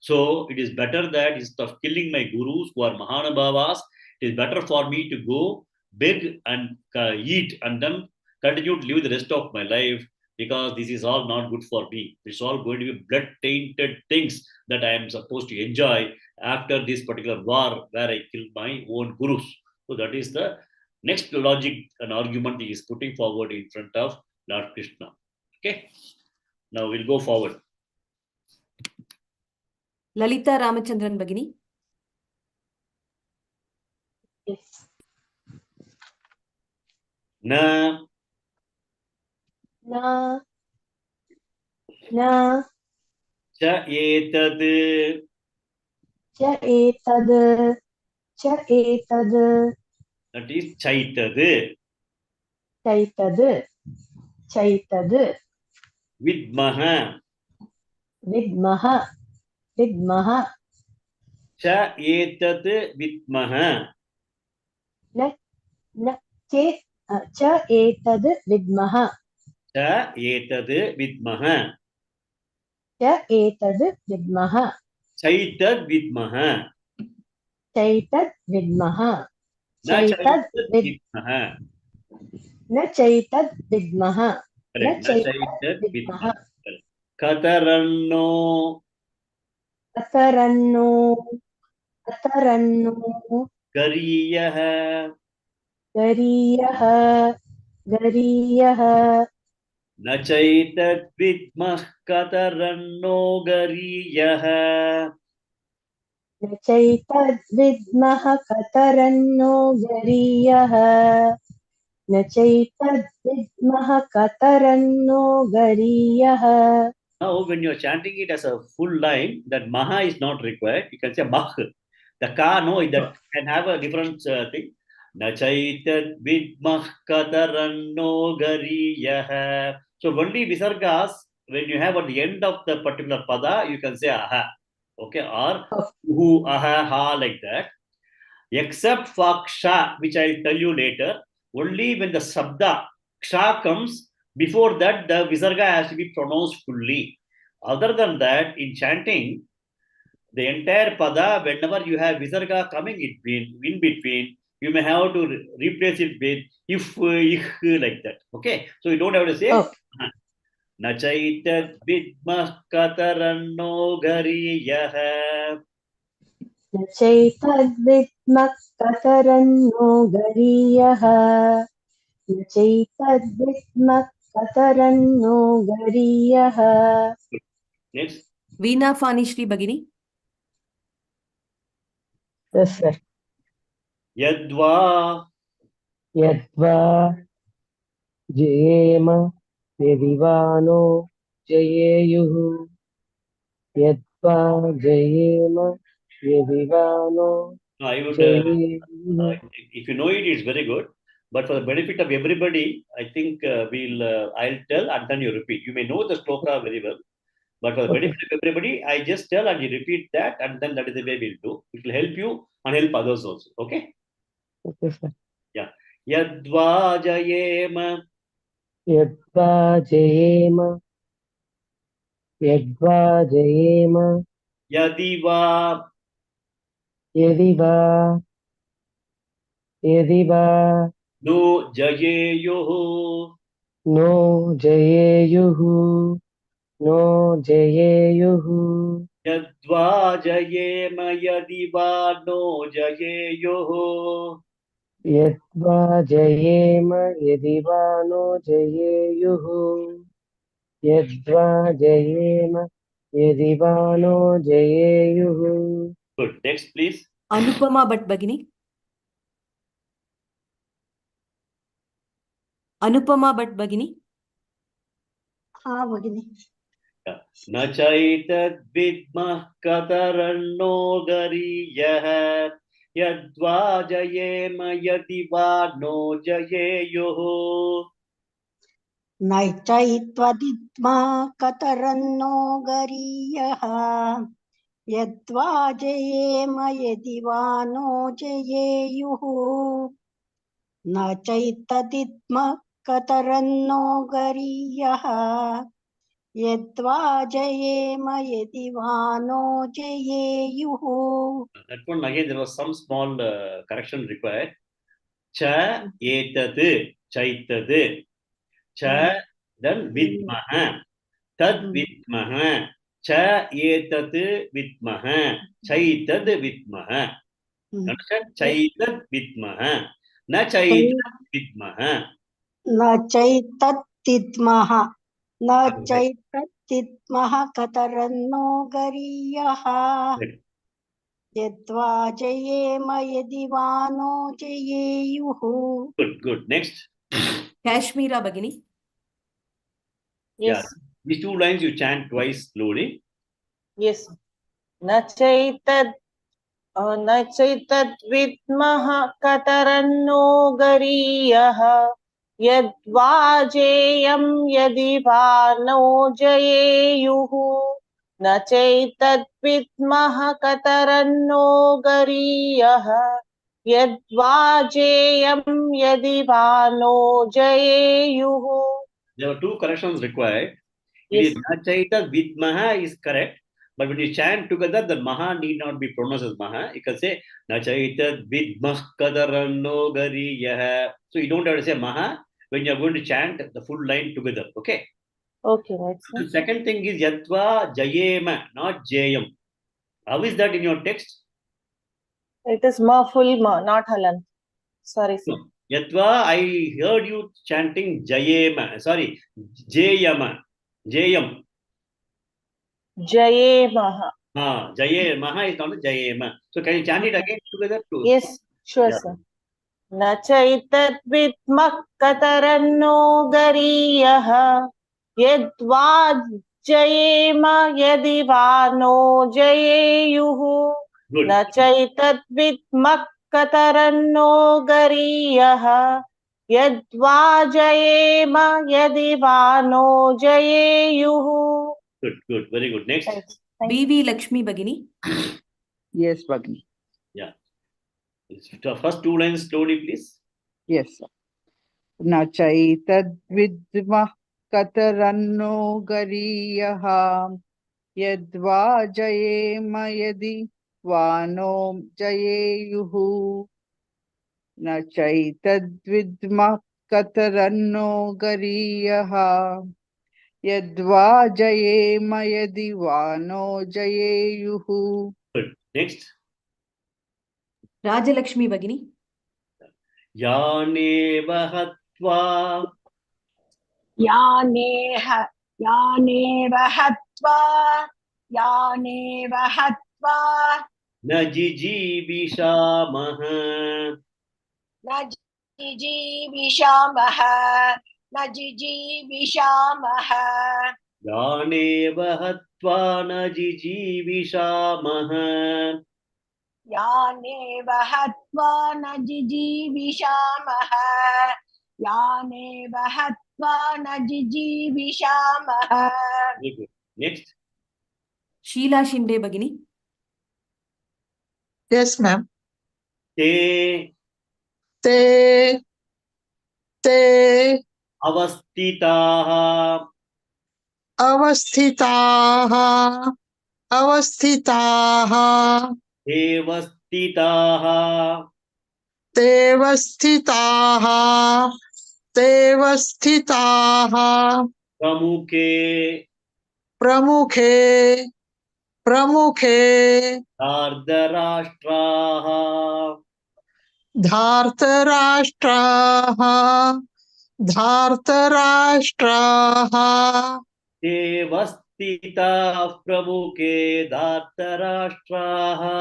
[SPEAKER 1] So it is better that instead of killing my gurus who are Mahanabhavas, it is better for me to go beg and eat and then continue to live the rest of my life, because this is all not good for me. It's all going to be blood tainted things that I am supposed to enjoy after this particular war where I killed my own gurus. So that is the next logic and argument he is putting forward in front of Lord Krishna. Okay, now we'll go forward.
[SPEAKER 2] Lalita Ramachandran Bagini.
[SPEAKER 8] Yes.
[SPEAKER 1] Na
[SPEAKER 8] Na na
[SPEAKER 1] cha etad
[SPEAKER 8] cha etad cha etad
[SPEAKER 1] that is chaitad
[SPEAKER 8] chaitad chaitad
[SPEAKER 1] vidmaha
[SPEAKER 8] vidmaha vidmaha
[SPEAKER 1] cha etad vidmaha
[SPEAKER 8] na na che cha etad vidmaha
[SPEAKER 1] cha etad vidmaha
[SPEAKER 8] cha etad vidmaha
[SPEAKER 1] chaitad vidmaha
[SPEAKER 8] chaitad vidmaha
[SPEAKER 1] na
[SPEAKER 8] chaitad
[SPEAKER 1] vidmaha
[SPEAKER 8] na chaitad vidmaha na
[SPEAKER 1] correct, na chaitad
[SPEAKER 8] vidmaha
[SPEAKER 1] kataranno
[SPEAKER 8] ataranno ataranno
[SPEAKER 1] gariyah
[SPEAKER 8] gariyah gariyah
[SPEAKER 1] na chaitad vidmah kataranno gariyah
[SPEAKER 8] न चैतद्विद्मः कतरन्नो गरीयः न चैतद्विद्मः कतरन्नो गरीयः.
[SPEAKER 1] Now, when you are chanting it as a full line, that maha is not required. You can say mah. The ka, no, that can have a different thing. Na chaitad vidmah kataranno gariyah. So only visargas, when you have at the end of the particular pada, you can say aha. Okay, or hu, aha, ha, like that. Except for ksha, which I'll tell you later, only when the sabda ksha comes, before that the visarga has to be pronounced fully. Other than that, in chanting, the entire pada, whenever you have visarga coming in between, you may have to replace it with if, like that. Okay, so you don't have to say na chaitad vidmah kataranno gariyah.
[SPEAKER 8] न चैतद्विद्मः कतरन्नो गरीयः न चैतद्विद्मः कतरन्नो गरीयः.
[SPEAKER 1] Next.
[SPEAKER 2] Veena Fanishri Bagini.
[SPEAKER 10] Yes, sir.
[SPEAKER 1] Yadva
[SPEAKER 10] Yadva jayema yadivano jayeyuhu yadva jayema yadivano
[SPEAKER 1] I would,
[SPEAKER 10] jayeyuhu.
[SPEAKER 1] if you know it, it's very good. But for the benefit of everybody, I think I'll tell and then you repeat. You may know the shloka very well, but for the benefit of everybody, I just tell and you repeat that, and then that is the way we'll do. It will help you and help others also. Okay?
[SPEAKER 10] Okay, sir.
[SPEAKER 1] Yeah. Yadva jayema.
[SPEAKER 10] Yadva jayema. Yadva jayema.
[SPEAKER 1] Yadiva.
[SPEAKER 10] Yadiva. Yadiva.
[SPEAKER 1] No jayeyoho.
[SPEAKER 10] No jayeyuhu. No jayeyuhu.
[SPEAKER 1] Yadva jayema yadiva no jayeyoho.
[SPEAKER 10] Yadva jayema yadiva no jayeyuhu. Yadva jayema yadiva no jayeyuhu.
[SPEAKER 1] Good. Next, please.
[SPEAKER 2] Anupama Bhatt Bhagini. Anupama Bhatt Bhagini.
[SPEAKER 5] हाँ भगिनी
[SPEAKER 1] न चैतद् विद्मः कतरन्नो गरीयः यद्वा जयेम यदि वा नो जयेयुः
[SPEAKER 5] नैचैत्वदित्मा कतरन्नो गरीयः यद्वा जयेम यदि वा नो जयेयुः न चैतदित्मा कतरन्नो गरीयः यद्वा जयेम यदि वा नो जयेयुः.
[SPEAKER 1] That one again there was some small correction required. Cha etad chaitad cha then vidmah tad vidmah cha etad vidmah chaitad vidmah. Understand? Chaitad vidmah na chaitad vidmah.
[SPEAKER 5] न चैतत्तिद्मः न चैतत्तिद्मः कतरन्नो गरीयः यद्वा जयेम यदि वा नो जयेयुः.
[SPEAKER 1] Good. Next.
[SPEAKER 2] Kashmira Bhagini.
[SPEAKER 9] Yes.
[SPEAKER 1] Yeah. These two lines you chant twice slowly.
[SPEAKER 9] Yes. न चैतद् विद्मः कतरन्नो गरीयः यद्वा जेयं यदि वा नो जयेयुः न चैतद् विद्मः कतरन्नो गरीयः यद्वा जेयं यदि वा नो जयेयुः.
[SPEAKER 1] There were two corrections required.
[SPEAKER 9] Yes.
[SPEAKER 1] It is Nachaita Vidmaha is correct, but when you chant together, the Maha need not be pronounced as Maha. You can say Nachaita Vidmah Kadaranno Gariyaha. So you don't have to say Maha when you are going to chant the full line together. Okay.
[SPEAKER 9] Okay, right.
[SPEAKER 1] The second thing is Yatva Jayema, not Jayam. How is that in your text?
[SPEAKER 9] It is ma, full ma, not halan. Sorry, sir.
[SPEAKER 1] No. Yatva, I heard you chanting Jayema. Sorry, Jayama. Jayam.
[SPEAKER 9] Jayemaha.
[SPEAKER 1] Jayemaha is not a Jayema. So can you chant it again together too?
[SPEAKER 9] Yes, sure,
[SPEAKER 1] Yeah.
[SPEAKER 9] sir. न चैतद् विद्मः कतरन्नो गरीयः यद्वा जयेम यदि वा नो जयेयुः
[SPEAKER 1] Good.
[SPEAKER 9] न चैतद् विद्मः कतरन्नो गरीयः यद्वा जयेम यदि वा नो जयेयुः.
[SPEAKER 1] Good. Very good. Next.
[SPEAKER 9] Thanks.
[SPEAKER 2] BV Lakshmi Bhagini.
[SPEAKER 7] Yes, Bhagini.
[SPEAKER 1] Yeah. The first two lines slowly, please.
[SPEAKER 7] Yes, sir. न चैतद्विद्मः कतरन्नो गरीयः यद्वा जयेम यदि वा नो जयेयुः न चैतद्विद्मः कतरन्नो गरीयः यद्वा जयेम यदि वा नो जयेयुः.
[SPEAKER 1] Good. Next.
[SPEAKER 2] Rajalakshmi Bhagini.
[SPEAKER 1] Yane Vahatva.
[SPEAKER 6] यानेह यानेव हत्वा यानेव हत्वा
[SPEAKER 1] Najijibishamah.
[SPEAKER 6] न जिजीविषामः न जिजीविषामः
[SPEAKER 1] Yane Vahatva Najijibishamah.
[SPEAKER 6] यानेव हत्वा न जिजीविषामः यानेव हत्वा न जिजीविषामः.
[SPEAKER 1] Very good. Next.
[SPEAKER 2] Sheila Shinde Bhagini.
[SPEAKER 12] Yes, ma'am.
[SPEAKER 1] te
[SPEAKER 12] te te
[SPEAKER 1] avastitaha
[SPEAKER 12] avasthitaha avasthitaha
[SPEAKER 1] devastitaha
[SPEAKER 12] devasthitaha devasthitaha
[SPEAKER 1] pramukhe
[SPEAKER 12] pramukhe pramukhe
[SPEAKER 1] ardharashtraha
[SPEAKER 12] dhartarashtraha dhartarashtraha
[SPEAKER 1] devastitaha pramukhe dhartarashtraha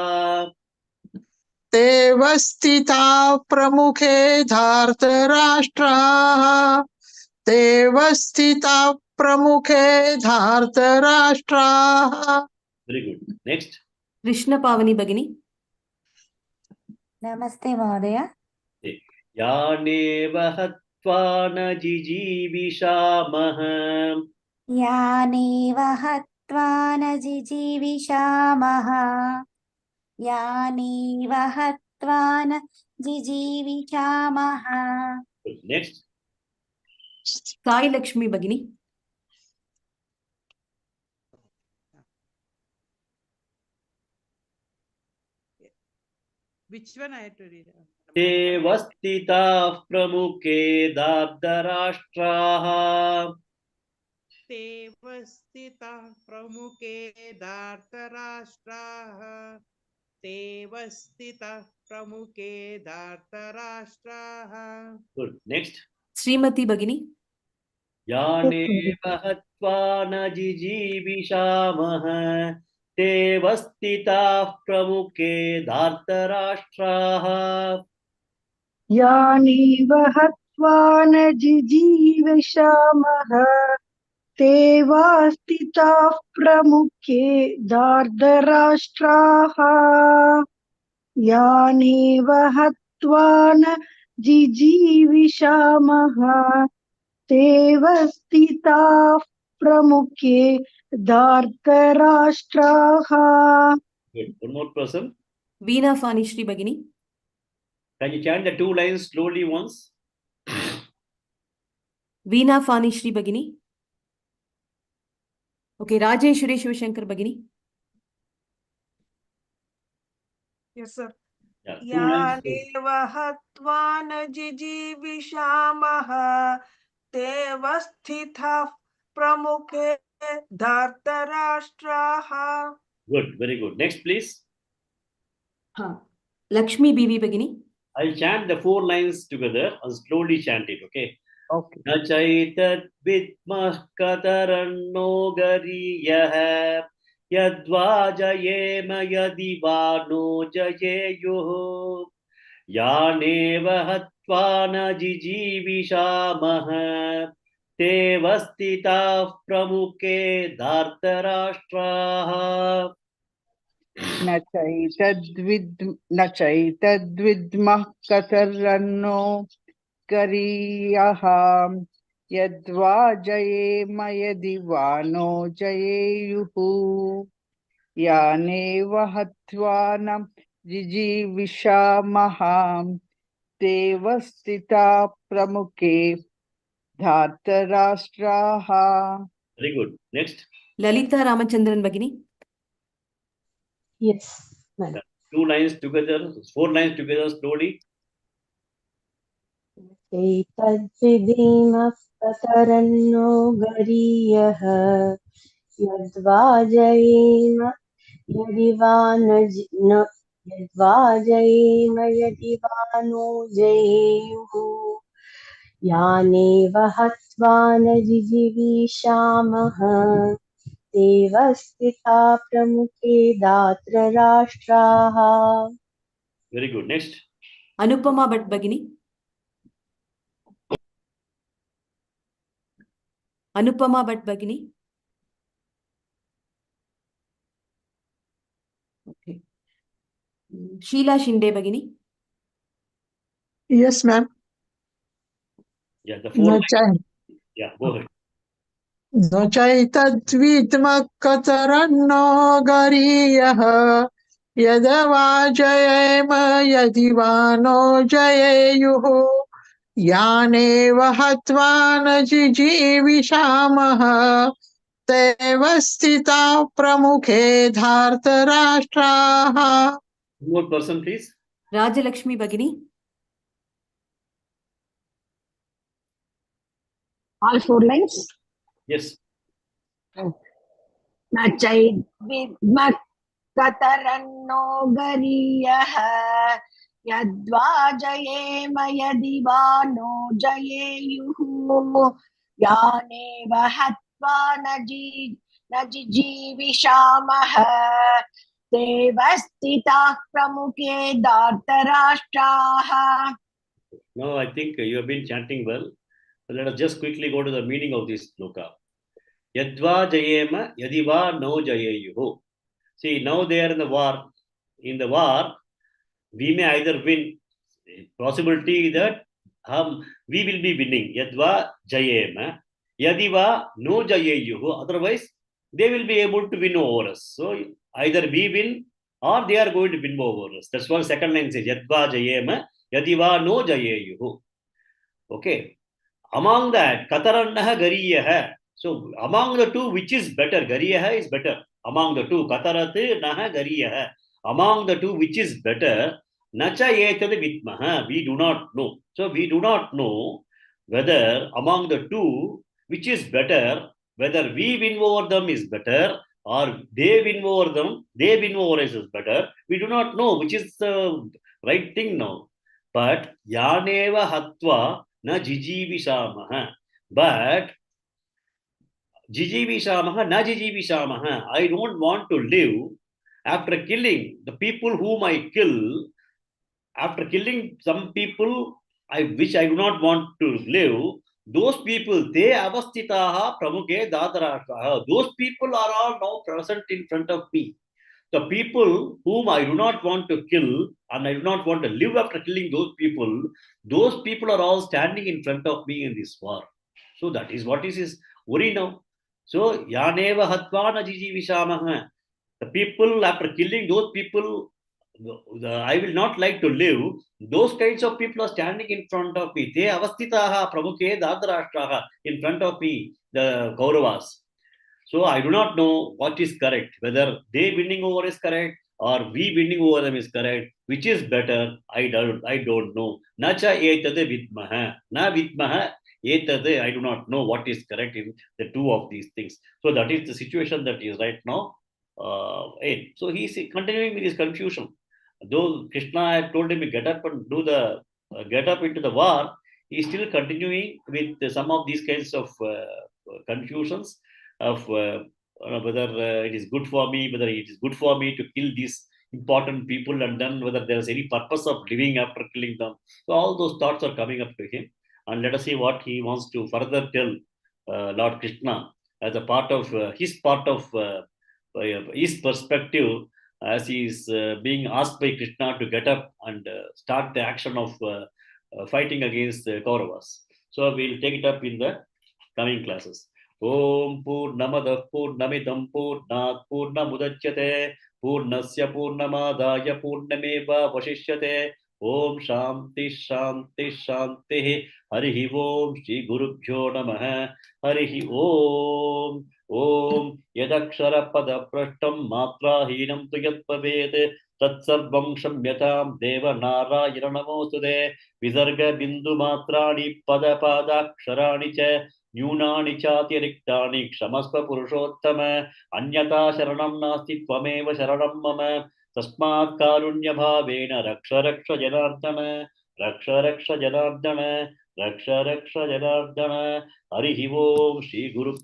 [SPEAKER 12] devastita pramukhe dhartarashtraha devastita pramukhe dhartarashtraha.
[SPEAKER 1] Very good. Next.
[SPEAKER 2] Krishna पावनी भगिनी
[SPEAKER 14] नमस्ते महोदय
[SPEAKER 1] यानेव हत्वा न जिजीविषामः
[SPEAKER 14] यानेव हत्वा न जिजीविषामः यानेव हत्वा न जिजीविषामः
[SPEAKER 1] Next.
[SPEAKER 2] साई लक्ष्मी भगिनी
[SPEAKER 13] Which one I have to read?
[SPEAKER 1] Devastitaः प्रमुखे दार्धराष्ट्राः
[SPEAKER 13] Devastita pramuke dhartarashtraha Devastita pramuke dhartarashtraha.
[SPEAKER 1] Good. Next.
[SPEAKER 2] Shrimati भगिनी
[SPEAKER 1] यानेव हत्वा न जिजीविषामः देवस्थिताः प्रमुखे धार्तराष्ट्राः
[SPEAKER 12] यानीव हत्वा न जिजीविषामः तेवास्तिताः प्रमुखे दार्धराष्ट्राः यानीव हत्वा न जिजीविषामः तेवस्थिताः प्रमुखे धार्तराष्ट्राः.
[SPEAKER 1] Good. One more person.
[SPEAKER 2] वीणा फानिश्री भगिनी
[SPEAKER 1] Can you chant the 2 lines slowly once?
[SPEAKER 2] वीणा फानिश्री भगिनी ओके राजेश्वरी शिवशंकर भगिनी
[SPEAKER 3] Yes, sir.
[SPEAKER 1] Yeah, 2 lines.
[SPEAKER 3] यानेव हत्वा न जिजीविषामः तेवस्थिताः प्रमुखे धार्तराष्ट्राः.
[SPEAKER 1] Good. Very good. Next, please.
[SPEAKER 2] हाँ लक्ष्मी बीवी भगिनी
[SPEAKER 1] I'll chant the 4 lines together and slowly chant it. Okay.
[SPEAKER 7] Okay.
[SPEAKER 1] न चैतद् विद्मः कतरन्नो गरीयः यद्वा जयेम यदि वा नो जयेयुः यानेव हत्वा न जिजीविषामः तेवस्थिताः प्रमुखे धार्तराष्ट्राः
[SPEAKER 7] न चैतद्विद्मः कतरन्नो गरीयः यद्वा जयेम यदि वा नो जयेयुः यानेव हत्वा न जिजीविषामः देवस्थिताः प्रमुखे धार्तराष्ट्राः.
[SPEAKER 1] Very good. Next.
[SPEAKER 2] Lalita Ramachandran भगिनी
[SPEAKER 8] Yes, madam.
[SPEAKER 1] 2 lines together, 4 lines together slowly.
[SPEAKER 8] चैतद्विधीमः कतरन्नो गरीयः यद्वा जयेम यदि वा यद्वा जयेम यदि वा नो जयेयुः यानेव हत्वा न जिजीविषामः देवस्थिता प्रमुखे दात्रराष्ट्राः.
[SPEAKER 1] Very good. Next.
[SPEAKER 2] Anupama Bhatt भगिनी अनुपमा भट्ट भगिनी ओके शीला शिंदे भगिनी
[SPEAKER 12] Yes, ma'am.
[SPEAKER 1] Yeah, the 4 lines. Yeah, go ahead.
[SPEAKER 12] न चैतद्विद्मः कतरन्नो गरीयः
[SPEAKER 15] यदवाजयेम यदि वा नो जयेयुः यानेव हत्वा न जिजीविषामः तैव स्थिताः प्रमुखे धार्तराष्ट्राः.
[SPEAKER 1] More person, please.
[SPEAKER 2] Rajalakshmi Bhagini.
[SPEAKER 6] All 4 lines.
[SPEAKER 1] Yes.
[SPEAKER 6] न चैद्विद्मः कतरन्नो गरीयः यद्वा जयेम यदि वा नो जयेयुः यानेव हत्वा न जिजीविषामः तेव स्थिताः प्रमुखे धार्तराष्ट्राः.
[SPEAKER 1] No, I think you have been chanting well. So let us just quickly go to the meaning of this shloka. Yadva jayema yadiva no jayeyuhu. See, now they are in the war. In the war, we may either win. Possibility that we will be winning. Yadva jayema yadiva no jayeyuhu. Otherwise, they will be able to win over us. So either we win or they are going to win over us. That's what second line says. Yadva jayema yadiva no jayeyuhu. Okay. Among that, Katarannaha Gariyaha. So among the two, which is better? Gariyaha is better. Among the two, Katarat Naha Gariyaha. Among the two, which is better? Nacha Etad Vitmaha. We do not know. So we do not know whether among the two, which is better, whether we win over them is better or they win over them, they win over us is better. We do not know which is the right thing now. But Yaneva Hatva na Jijivishamaha. But Jijivishamaha na Jijivishamaha. I don't want to live after killing the people whom I kill. After killing some people which I do not want to live, those people, they avastitaha pramuke dadarashtaha. Those people are all now present in front of me. The people whom I do not want to kill and I do not want to live after killing those people are all standing in front of me in this war. So that is what is his worry now. So, Yaneva Hatvana Jijivishamaha. The people, after killing those people, I will not like to live. Those kinds of people are standing in front of me. Te avastitaha pramukhe dadarashtraha. In front of me, the Kauravas. So I do not know what is correct, whether they winning over is correct or we winning over them is correct. Which is better? I don't know. Nacha etade vidmaha. Na vidmaha etade. I do not know what is correct in the two of these things. So that is the situation that is right now in. So he is continuing with his confusion. Though Krishna had told him to get up and get up into the war, he is still continuing with some of these kinds of confusions of whether it is good for me, whether it is good for me to kill these important people, and then whether there is any purpose of living after killing them. So all those thoughts are coming up to him, and let us see what he wants to further tell Lord Krishna as a part of his perspective, as he is being asked by Krishna to get up and start the action of fighting against Kauravas. So we'll take it up in the coming classes. Om Purnamada Purnamidam Purnat Purnamudachyate Purnasya Purnamadaya Purnameva Vashishyate. Om Shanti Shanti Shanti. Harihi Om Shri Gurubhyo Namaha. Harihi Om. Om Yadakshara Pada Prashtam Matra Hinam Tuyat Pavete Tatsarvam Shamyatam Deva Narayana Namostude Visarga Bindu Matrani Pada Pada Cha Nyunani Chatirikhtani Kshamaspa Purushottama Anyata Sharanam Nasti Tvameva Sharanam Mama Tasmat Karunya Bhavena Raksha Raksha Janardana Raksha Raksha Janardana Raksha Raksha Janardana Harihi Om Shri Gurubhyo